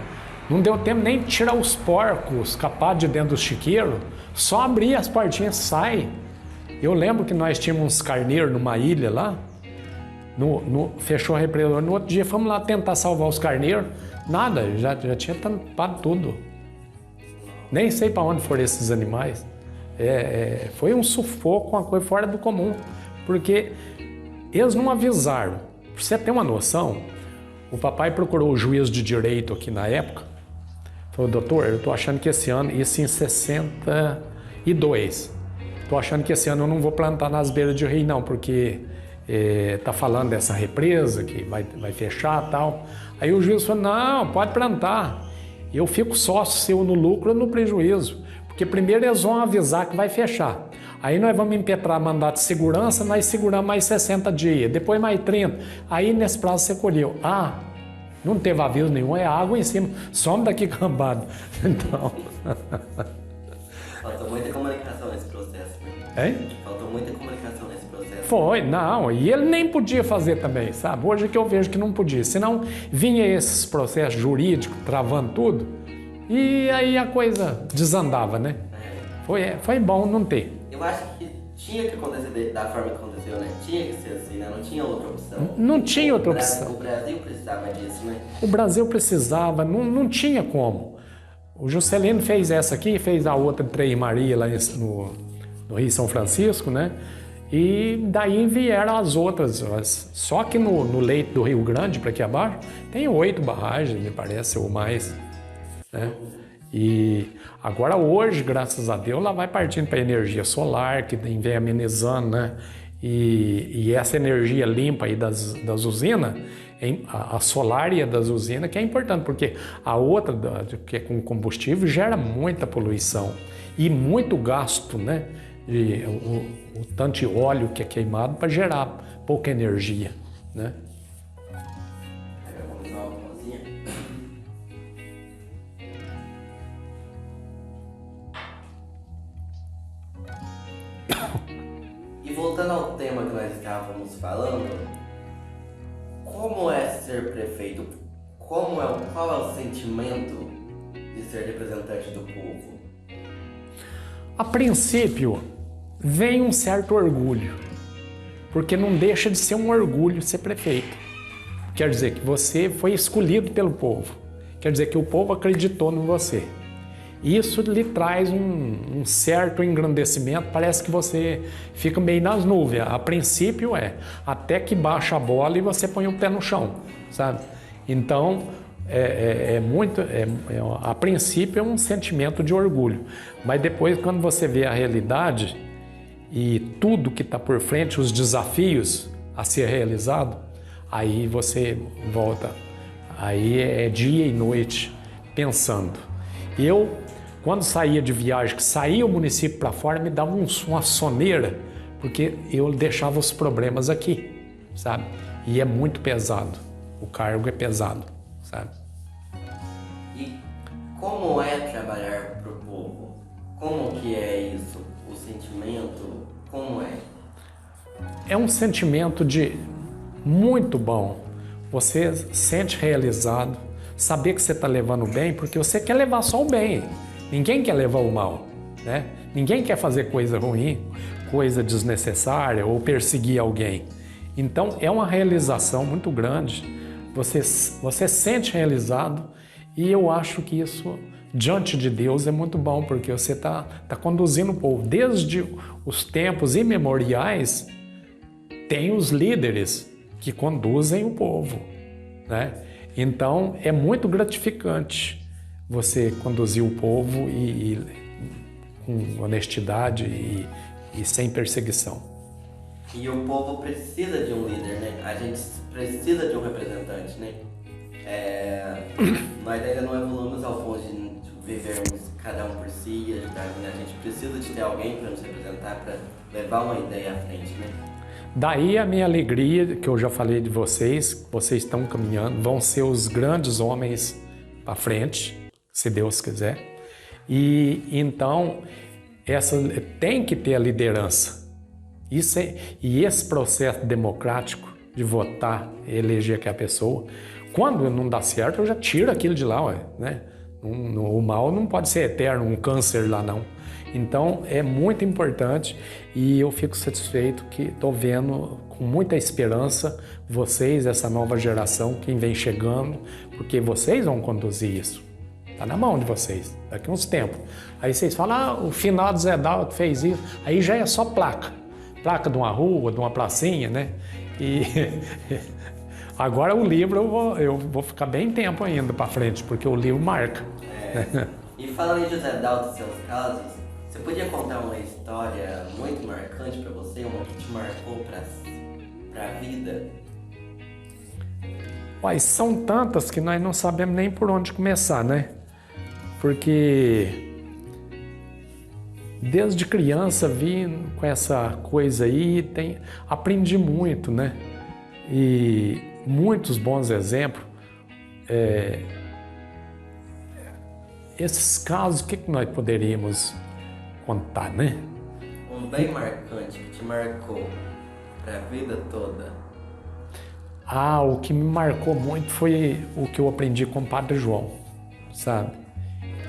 não deu tempo nem de tirar os porcos capados de dentro do chiqueiro, só abrir as portinhas e sai. Eu lembro que nós tínhamos uns carneiros numa ilha lá, fechou a represa, no outro dia fomos lá tentar salvar os carneiros, nada, já tinha tampado tudo. Nem sei para onde foram esses animais. Foi um sufoco, uma coisa fora do comum, porque eles não avisaram. Pra você ter uma noção, o papai procurou o juiz de direito aqui na época, falou: doutor, eu tô achando que esse ano, isso em 62, tô achando que esse ano eu não vou plantar nas beiras de rio não, porque tá falando dessa represa que vai fechar e tal. Aí o juiz falou: não, pode plantar, eu fico sócio seu no lucro ou no prejuízo, porque primeiro eles vão avisar que vai fechar. Aí nós vamos impetrar mandato de segurança, nós seguramos mais 60 dias, depois mais 30. Aí nesse prazo você colheu. Ah, não teve aviso nenhum, é água em cima, some daqui cambado. Então... Faltou muita comunicação nesse processo, né? Hein? Faltou muita comunicação nesse processo. Foi, não, e ele nem podia fazer também, sabe? Hoje que eu vejo que não podia, senão vinha esses processos jurídicos, travando tudo, e aí a coisa desandava, né? Foi bom não ter. Eu acho que tinha que acontecer da forma que aconteceu, né? Tinha que ser assim, né? Não tinha outra opção. Não tinha outra opção. O Brasil precisava disso, né? O Brasil precisava, não tinha como. O Juscelino fez essa aqui, fez a outra de Três Maria lá no Rio São Francisco, né? E daí vieram as outras. Só que no leito do Rio Grande, para aqui abaixo, tem 8 barragens, me parece, ou mais, né? E agora hoje, graças a Deus, lá vai partindo para a energia solar, que vem amenizando, né? E essa energia limpa aí das usinas, a solar e a das usinas, que é importante, porque a outra, que é com combustível, gera muita poluição e muito gasto, né? O tanto de óleo que é queimado para gerar pouca energia, né? E voltando ao tema que nós estávamos falando, como é ser prefeito? Qual é o sentimento de ser representante do povo? A princípio, vem um certo orgulho, porque não deixa de ser um orgulho ser prefeito. Quer dizer que você foi escolhido pelo povo, quer dizer que o povo acreditou em você. Isso lhe traz um certo engrandecimento, parece que você fica meio nas nuvens. A princípio até que baixa a bola e você põe o pé no chão, sabe? Então, a princípio é um sentimento de orgulho, mas depois quando você vê a realidade e tudo que está por frente, os desafios a ser realizado, aí você volta, aí é dia e noite pensando. Quando saía de viagem, que saía o município para fora, me dava uma soneira, porque eu deixava os problemas aqui, sabe? E é muito pesado, o cargo é pesado, sabe? E como é trabalhar para o povo? Como que é isso? O sentimento, como é? É um sentimento muito bom. Você se sente realizado, saber que você está levando o bem, porque você quer levar só o bem. Ninguém quer levar o mal, né? Ninguém quer fazer coisa ruim, coisa desnecessária ou perseguir alguém. Então é uma realização muito grande. Você se sente realizado e eu acho que isso, diante de Deus, é muito bom, porque você está conduzindo o povo. Desde os tempos imemoriais, tem os líderes que conduzem o povo, né? Então é muito gratificante você conduzir o povo com honestidade e sem perseguição. E o povo precisa de um líder, né? A gente precisa de um representante, né? Nós ainda não evoluímos ao ponto de vivermos cada um por si, né? A gente precisa de ter alguém para nos representar, para levar uma ideia à frente, né? Daí a minha alegria, que eu já falei de vocês estão caminhando, vão ser os grandes homens para frente, se Deus quiser. E então, tem que ter a liderança. E esse processo democrático de votar e eleger aquela pessoa. Quando não dá certo, eu já tiro aquilo de lá, ué, né? O mal não pode ser eterno, um câncer lá não. Então é muito importante e eu fico satisfeito que estou vendo com muita esperança vocês, essa nova geração, quem vem chegando, porque vocês vão conduzir isso. Está na mão de vocês, daqui uns tempos. Aí vocês falam, o finado Zé Dalto fez isso, aí já é só placa. Placa de uma rua, de uma pracinha, né? E agora o livro eu vou ficar bem tempo ainda para frente, porque o livro marca. E falando de Zé Dalto e seus casos, você podia contar uma história muito marcante para você, uma que te marcou para a vida? Mas são tantas que nós não sabemos nem por onde começar, né? Porque desde criança vim com essa coisa aí, aprendi muito, né? E muitos bons exemplos. Esses casos, o que nós poderíamos contar, né? Um bem marcante que te marcou para a vida toda. O que me marcou muito foi o que eu aprendi com o Padre João, sabe?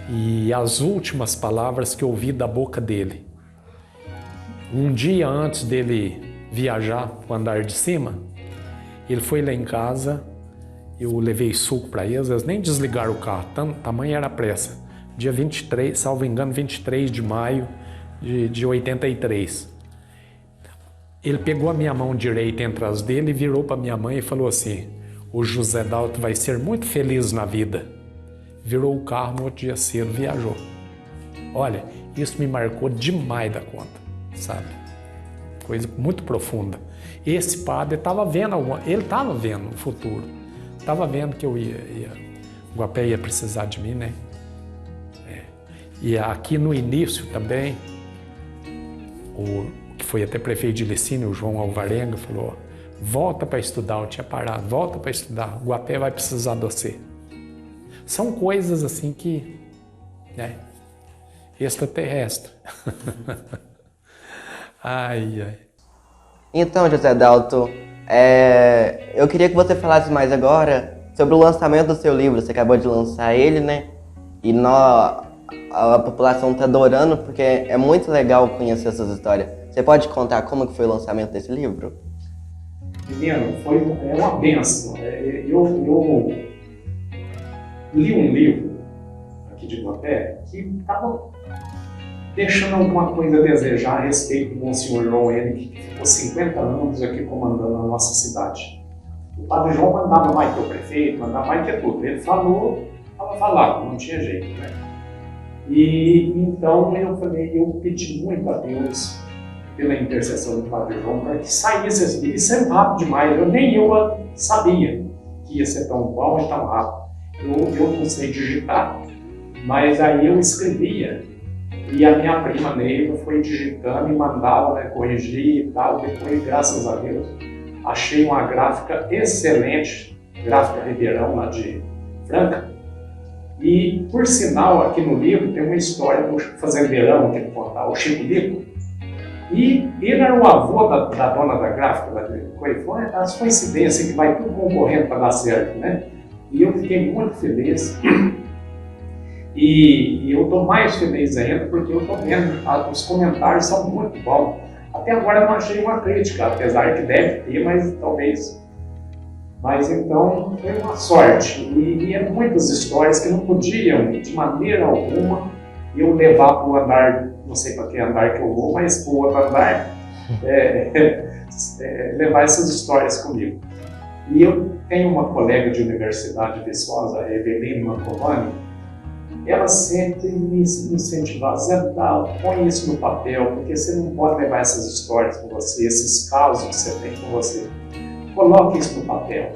E as últimas palavras que eu ouvi da boca dele. Um dia antes dele viajar para o andar de cima, ele foi lá em casa, eu levei suco para eles nem desligaram o carro, tamanho era a pressa. Dia 23, salvo engano, 23 de maio de 83. Ele pegou a minha mão direita entre as dele e virou para minha mãe e falou assim: o José Dalto vai ser muito feliz na vida. Virou o carro no outro dia cedo, viajou. Olha, isso me marcou demais da conta, sabe? Coisa muito profunda. Esse padre estava vendo o futuro. Estava vendo que o Guapé ia precisar de mim, né? E aqui no início também, o que foi até prefeito de Licínio, o João Alvarenga, falou: volta para estudar, eu tinha parado, volta para estudar, o Guapé vai precisar de você. São coisas assim que, né, extraterrestre. Ai. Então, José Dalto, eu queria que você falasse mais agora sobre o lançamento do seu livro. Você acabou de lançar ele, né? E a população está adorando porque é muito legal conhecer essas histórias. Você pode contar como que foi o lançamento desse livro? Menino, é uma benção. Eu li um livro aqui de Guapé que estava deixando alguma coisa a desejar a respeito do Monsenhor João Henrique, que ficou 50 anos aqui comandando a nossa cidade. O Padre João mandava mais que o prefeito, mandava mais que tudo. Ele falou, estava falado, não tinha jeito, né? E então eu pedi muito a Deus, pela intercessão do Padre João, para que saísse esse livro. Isso é rápido demais, nem eu sabia que ia ser tão bom e tão rápido. Eu não sei digitar, mas aí eu escrevia e a minha prima Neiva foi digitando e mandava, né, corrigir e tal. Depois, graças a Deus, achei uma gráfica excelente, gráfica Ribeirão, lá de Franca. E, por sinal, aqui no livro tem uma história do fazendeirão que ele contava, o Chico Lico. E ele era o avô da dona da gráfica, foi as coincidências que vai tudo concorrendo para dar certo, né? E eu fiquei muito feliz. E eu estou mais feliz ainda porque eu estou vendo, os comentários são muito bons. Até agora eu não achei uma crítica, apesar que deve ter, mas talvez. Mas então foi uma sorte. E é muitas histórias que não podiam, de maneira alguma, eu levar para o andar, não sei para que andar que eu vou, mas para o outro andar, levar essas histórias comigo. E eu tenho uma colega de universidade, Viçosa, a Eveline Mantovani. Ela sempre me incentivava: Zé Dalto, põe isso no papel, porque você não pode levar essas histórias com você, esses casos que você tem com você. Coloque isso no papel.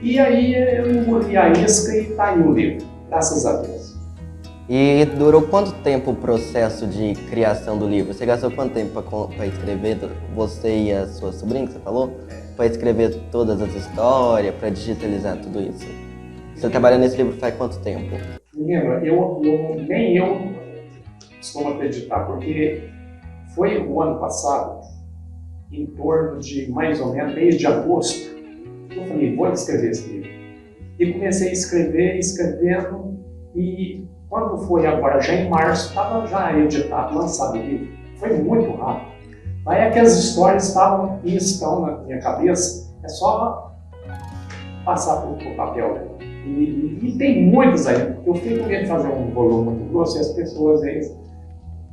E aí eu engoli a isca e está aí o livro, graças a Deus. E durou quanto tempo o processo de criação do livro? Você gastou quanto tempo para escrever, você e a sua sobrinha, que você falou? Para escrever todas as histórias, para digitalizar tudo isso? Você trabalha nesse livro faz quanto tempo? Menino, nem eu estou a acreditar, porque foi o ano passado, em torno de mais ou menos, mês de agosto, Eu falei, vou escrever esse livro. E comecei a escrever, escrevendo, e quando foi agora, já em março, estava já editado, lançado o livro. Foi muito rápido. Aí aquelas histórias estavam e estão na minha cabeça, é só passar por papel. E tem muitos aí. Eu fiquei com medo de fazer um volume muito grosso e as pessoas,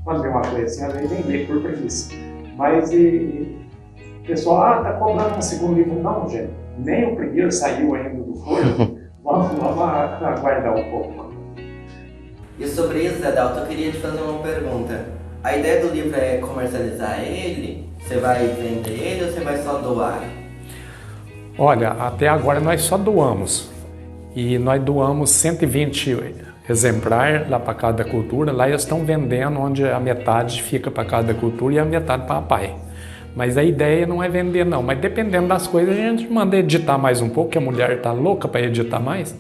quando vê uma coisa assim, às vezes nem lê por preguiça. Mas o pessoal, tá cobrando um segundo livro. Não, gente, nem o primeiro saiu ainda do forno. Vamos aguardar um pouco. E sobre isso, Adalto, eu queria te fazer uma pergunta. A ideia do livro é comercializar ele? Você vai vender ele ou você vai só doar? Olha, até agora nós só doamos. E nós doamos 120 exemplares lá para Casa da Cultura. Lá eles estão vendendo, onde a metade fica para Casa da Cultura e a metade para a PAI. Mas a ideia não é vender não, mas dependendo das coisas a gente manda editar mais um pouco, que a mulher está louca para editar mais.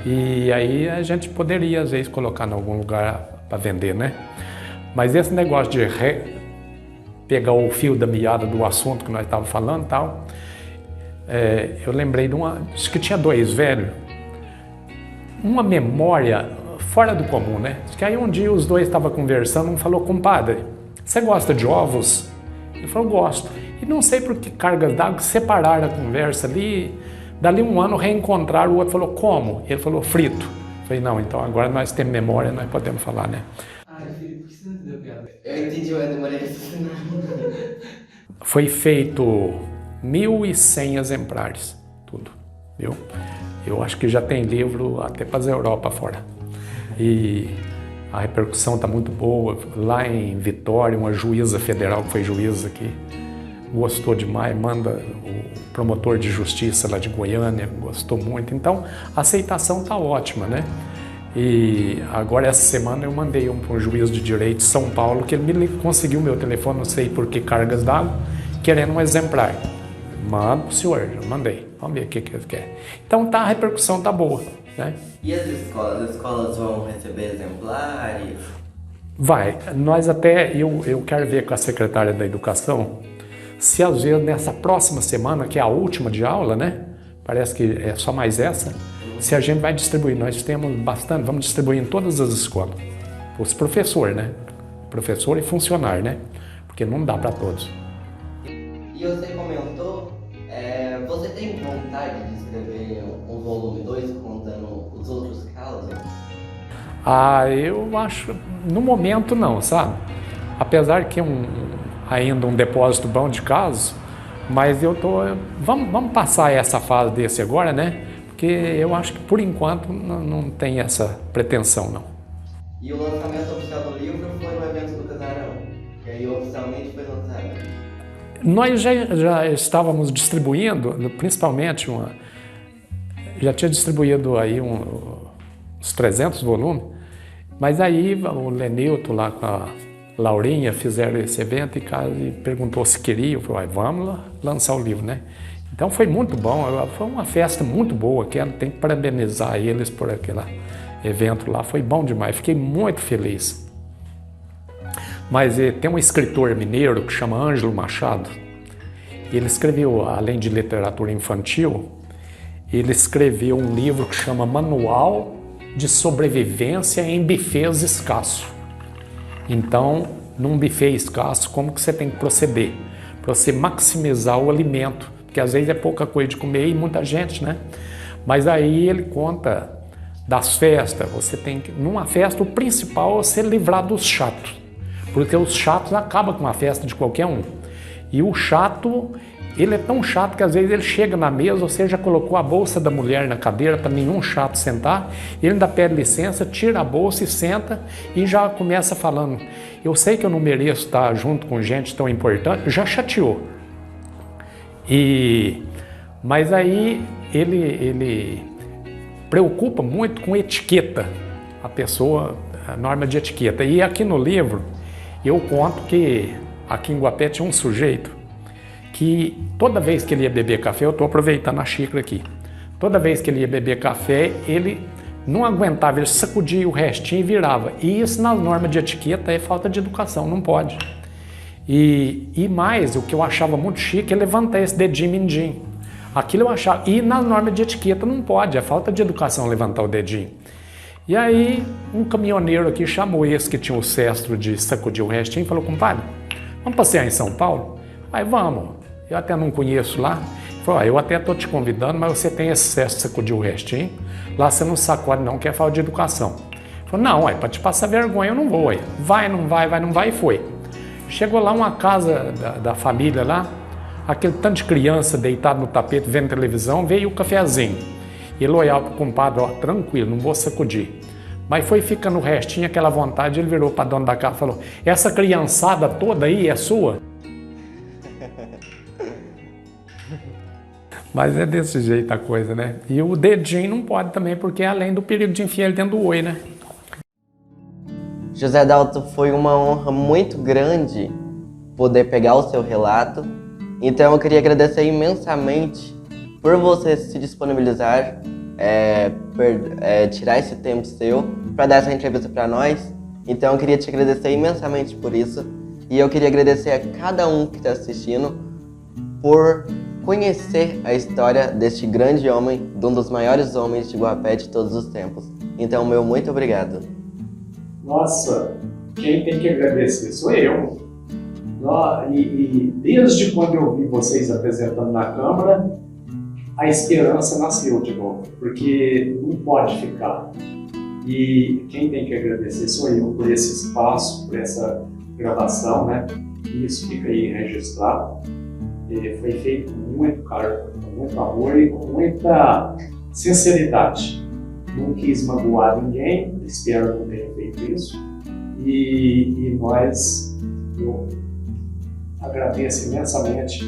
E aí a gente poderia às vezes colocar em algum lugar para vender, né? Mas esse negócio de pegar o fio da meada do assunto que nós estávamos falando e tal, eu lembrei de acho que tinha dois velhos, uma memória fora do comum, né? Que aí um dia os dois estavam conversando, um falou, compadre, você gosta de ovos? Ele falou, gosto. E não sei por que cargas d'água separaram a conversa ali, dali um ano reencontraram, o outro falou, como? Ele falou, frito. Eu falei, não, então agora nós temos memória, nós podemos falar, né? Felipe, por que você não entendeu a piada? Eu entendi, eu demorei a raciocinar. Foi feito 1.100 exemplares, tudo, viu? Eu acho que já tem livro até para a Europa fora. E a repercussão está muito boa. Lá em Vitória, uma juíza federal que foi juíza aqui, gostou demais, manda o promotor de justiça lá de Goiânia, gostou muito. Então, a aceitação está ótima, né? E agora essa semana eu mandei para um juiz de direito de São Paulo, que ele me conseguiu meu telefone, não sei por que cargas d'água, querendo um exemplar. Manda pro senhor, já mandei. Vamos ver o que ele quer. Então a repercussão tá boa, né? E as escolas? As escolas vão receber exemplares? Vai. Nós até, eu quero ver com a secretária da Educação, se às vezes nessa próxima semana, que é a última de aula, né? Parece que é só mais essa, se a gente vai distribuir. Nós temos bastante, vamos distribuir em todas as escolas. Os professores, né? Professor e funcionário, né? Porque não dá para todos. E você comentou, você tem vontade de escrever um volume 2 contando os outros casos? Eu acho, no momento não, sabe? Apesar que ainda um depósito bom de casos, mas vamos passar essa fase desse agora, né? Porque eu acho que por enquanto não tem essa pretensão, não. E o lançamento oficial do livro foi no evento do Casarão, que aí oficialmente foi lançado. Nós já estávamos distribuindo, principalmente já tinha distribuído aí uns 300 volumes, mas aí o Lenilton lá com a Laurinha fizeram esse evento e perguntou se queria, eu falei, vamos lá lançar o livro, né? Então foi muito bom, foi uma festa muito boa, tem que parabenizar eles por aquele evento lá, foi bom demais, fiquei muito feliz. Mas tem um escritor mineiro que chama Ângelo Machado, e ele escreveu, além de literatura infantil, ele escreveu um livro que chama Manual de Sobrevivência em Buffets Escassos. Então, num buffet escasso, como que você tem que proceder? Para você maximizar o alimento, porque às vezes é pouca coisa de comer e muita gente, né? Mas aí ele conta das festas, você tem que, numa festa, o principal é você livrar dos chatos. Porque os chatos acabam com a festa de qualquer um. E o chato, ele é tão chato que às vezes ele chega na mesa, você já colocou a bolsa da mulher na cadeira para nenhum chato sentar, ele ainda pede licença, tira a bolsa e senta e já começa falando, eu sei que eu não mereço estar junto com gente tão importante, já chateou. Mas aí ele preocupa muito com etiqueta, a norma de etiqueta. E aqui no livro, eu conto que aqui em Guapé tinha um sujeito que toda vez que ele ia beber café, eu estou aproveitando a xícara aqui, toda vez que ele ia beber café, ele não aguentava, ele sacudia o restinho e virava. E isso na norma de etiqueta é falta de educação, não pode. E mais, o que eu achava muito chique é levantar esse dedinho mindinho. Aquilo eu achava. E na norma de etiqueta não pode, é falta de educação levantar o dedinho. E aí um caminhoneiro aqui chamou esse que tinha o cestro de sacudir o restinho e falou: compadre, vamos passear em São Paulo? Aí vamos, eu até não conheço lá. Ele falou: eu até estou te convidando, mas você tem esse cestro de sacudir o restinho, lá você não sacode não, que é falta de educação. Ele falou: não, para te passar vergonha eu não vou. Aí. Vai, não vai, e foi. Chegou lá uma casa da família lá, aquele tanto de criança deitado no tapete vendo televisão, veio o cafezinho. E ele olhava para o compadre: ó, tranquilo, não vou sacudir. Mas foi ficando o restinho, aquela vontade, ele virou para a dona da casa e falou: essa criançada toda aí é sua? Mas é desse jeito a coisa, né? E o dedinho não pode também, porque é além do perigo de enfiar ele dentro do oi, né? José Dalto, foi uma honra muito grande poder pegar o seu relato. Então eu queria agradecer imensamente por você se disponibilizar, tirar esse tempo seu para dar essa entrevista para nós. Então eu queria te agradecer imensamente por isso. E eu queria agradecer a cada um que está assistindo por conhecer a história deste grande homem, de um dos maiores homens de Guapé de todos os tempos. Então, meu muito obrigado. Nossa, quem tem que agradecer sou eu. E desde quando eu vi vocês apresentando na Câmara, a esperança nasceu de novo, porque não pode ficar. E quem tem que agradecer sou eu por esse espaço, por essa gravação, né? E isso fica aí registrado. Foi feito com muito carinho, com muito amor e com muita sinceridade. Não quis magoar ninguém, espero que não tenha feito isso. Eu agradeço imensamente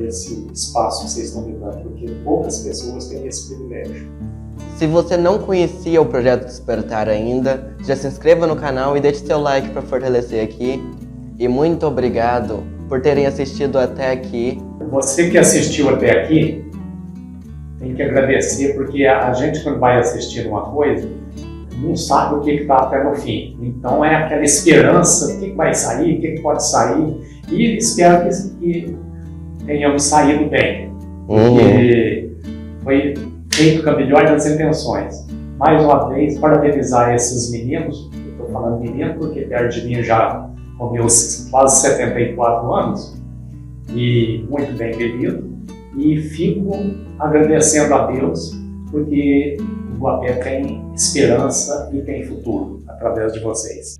esse espaço que vocês estão me dando, porque poucas pessoas têm esse privilégio. Se você não conhecia o Projeto Despertar ainda, já se inscreva no canal e deixe seu like para fortalecer aqui. E muito obrigado por terem assistido até aqui. Você que assistiu até aqui, tem que agradecer, porque a gente, quando vai assistir uma coisa, não sabe o que está até no fim. Então é aquela esperança, o que vai sair, o que pode sair, e espero que tenhamos saído bem. Porque foi feito com a melhor das intenções. Mais uma vez, parabenizar esses meninos, eu estou falando menino porque perto de mim já com meus quase 74 anos, e muito bem vivido, e fico agradecendo a Deus, porque o Guapé tem esperança e tem futuro através de vocês.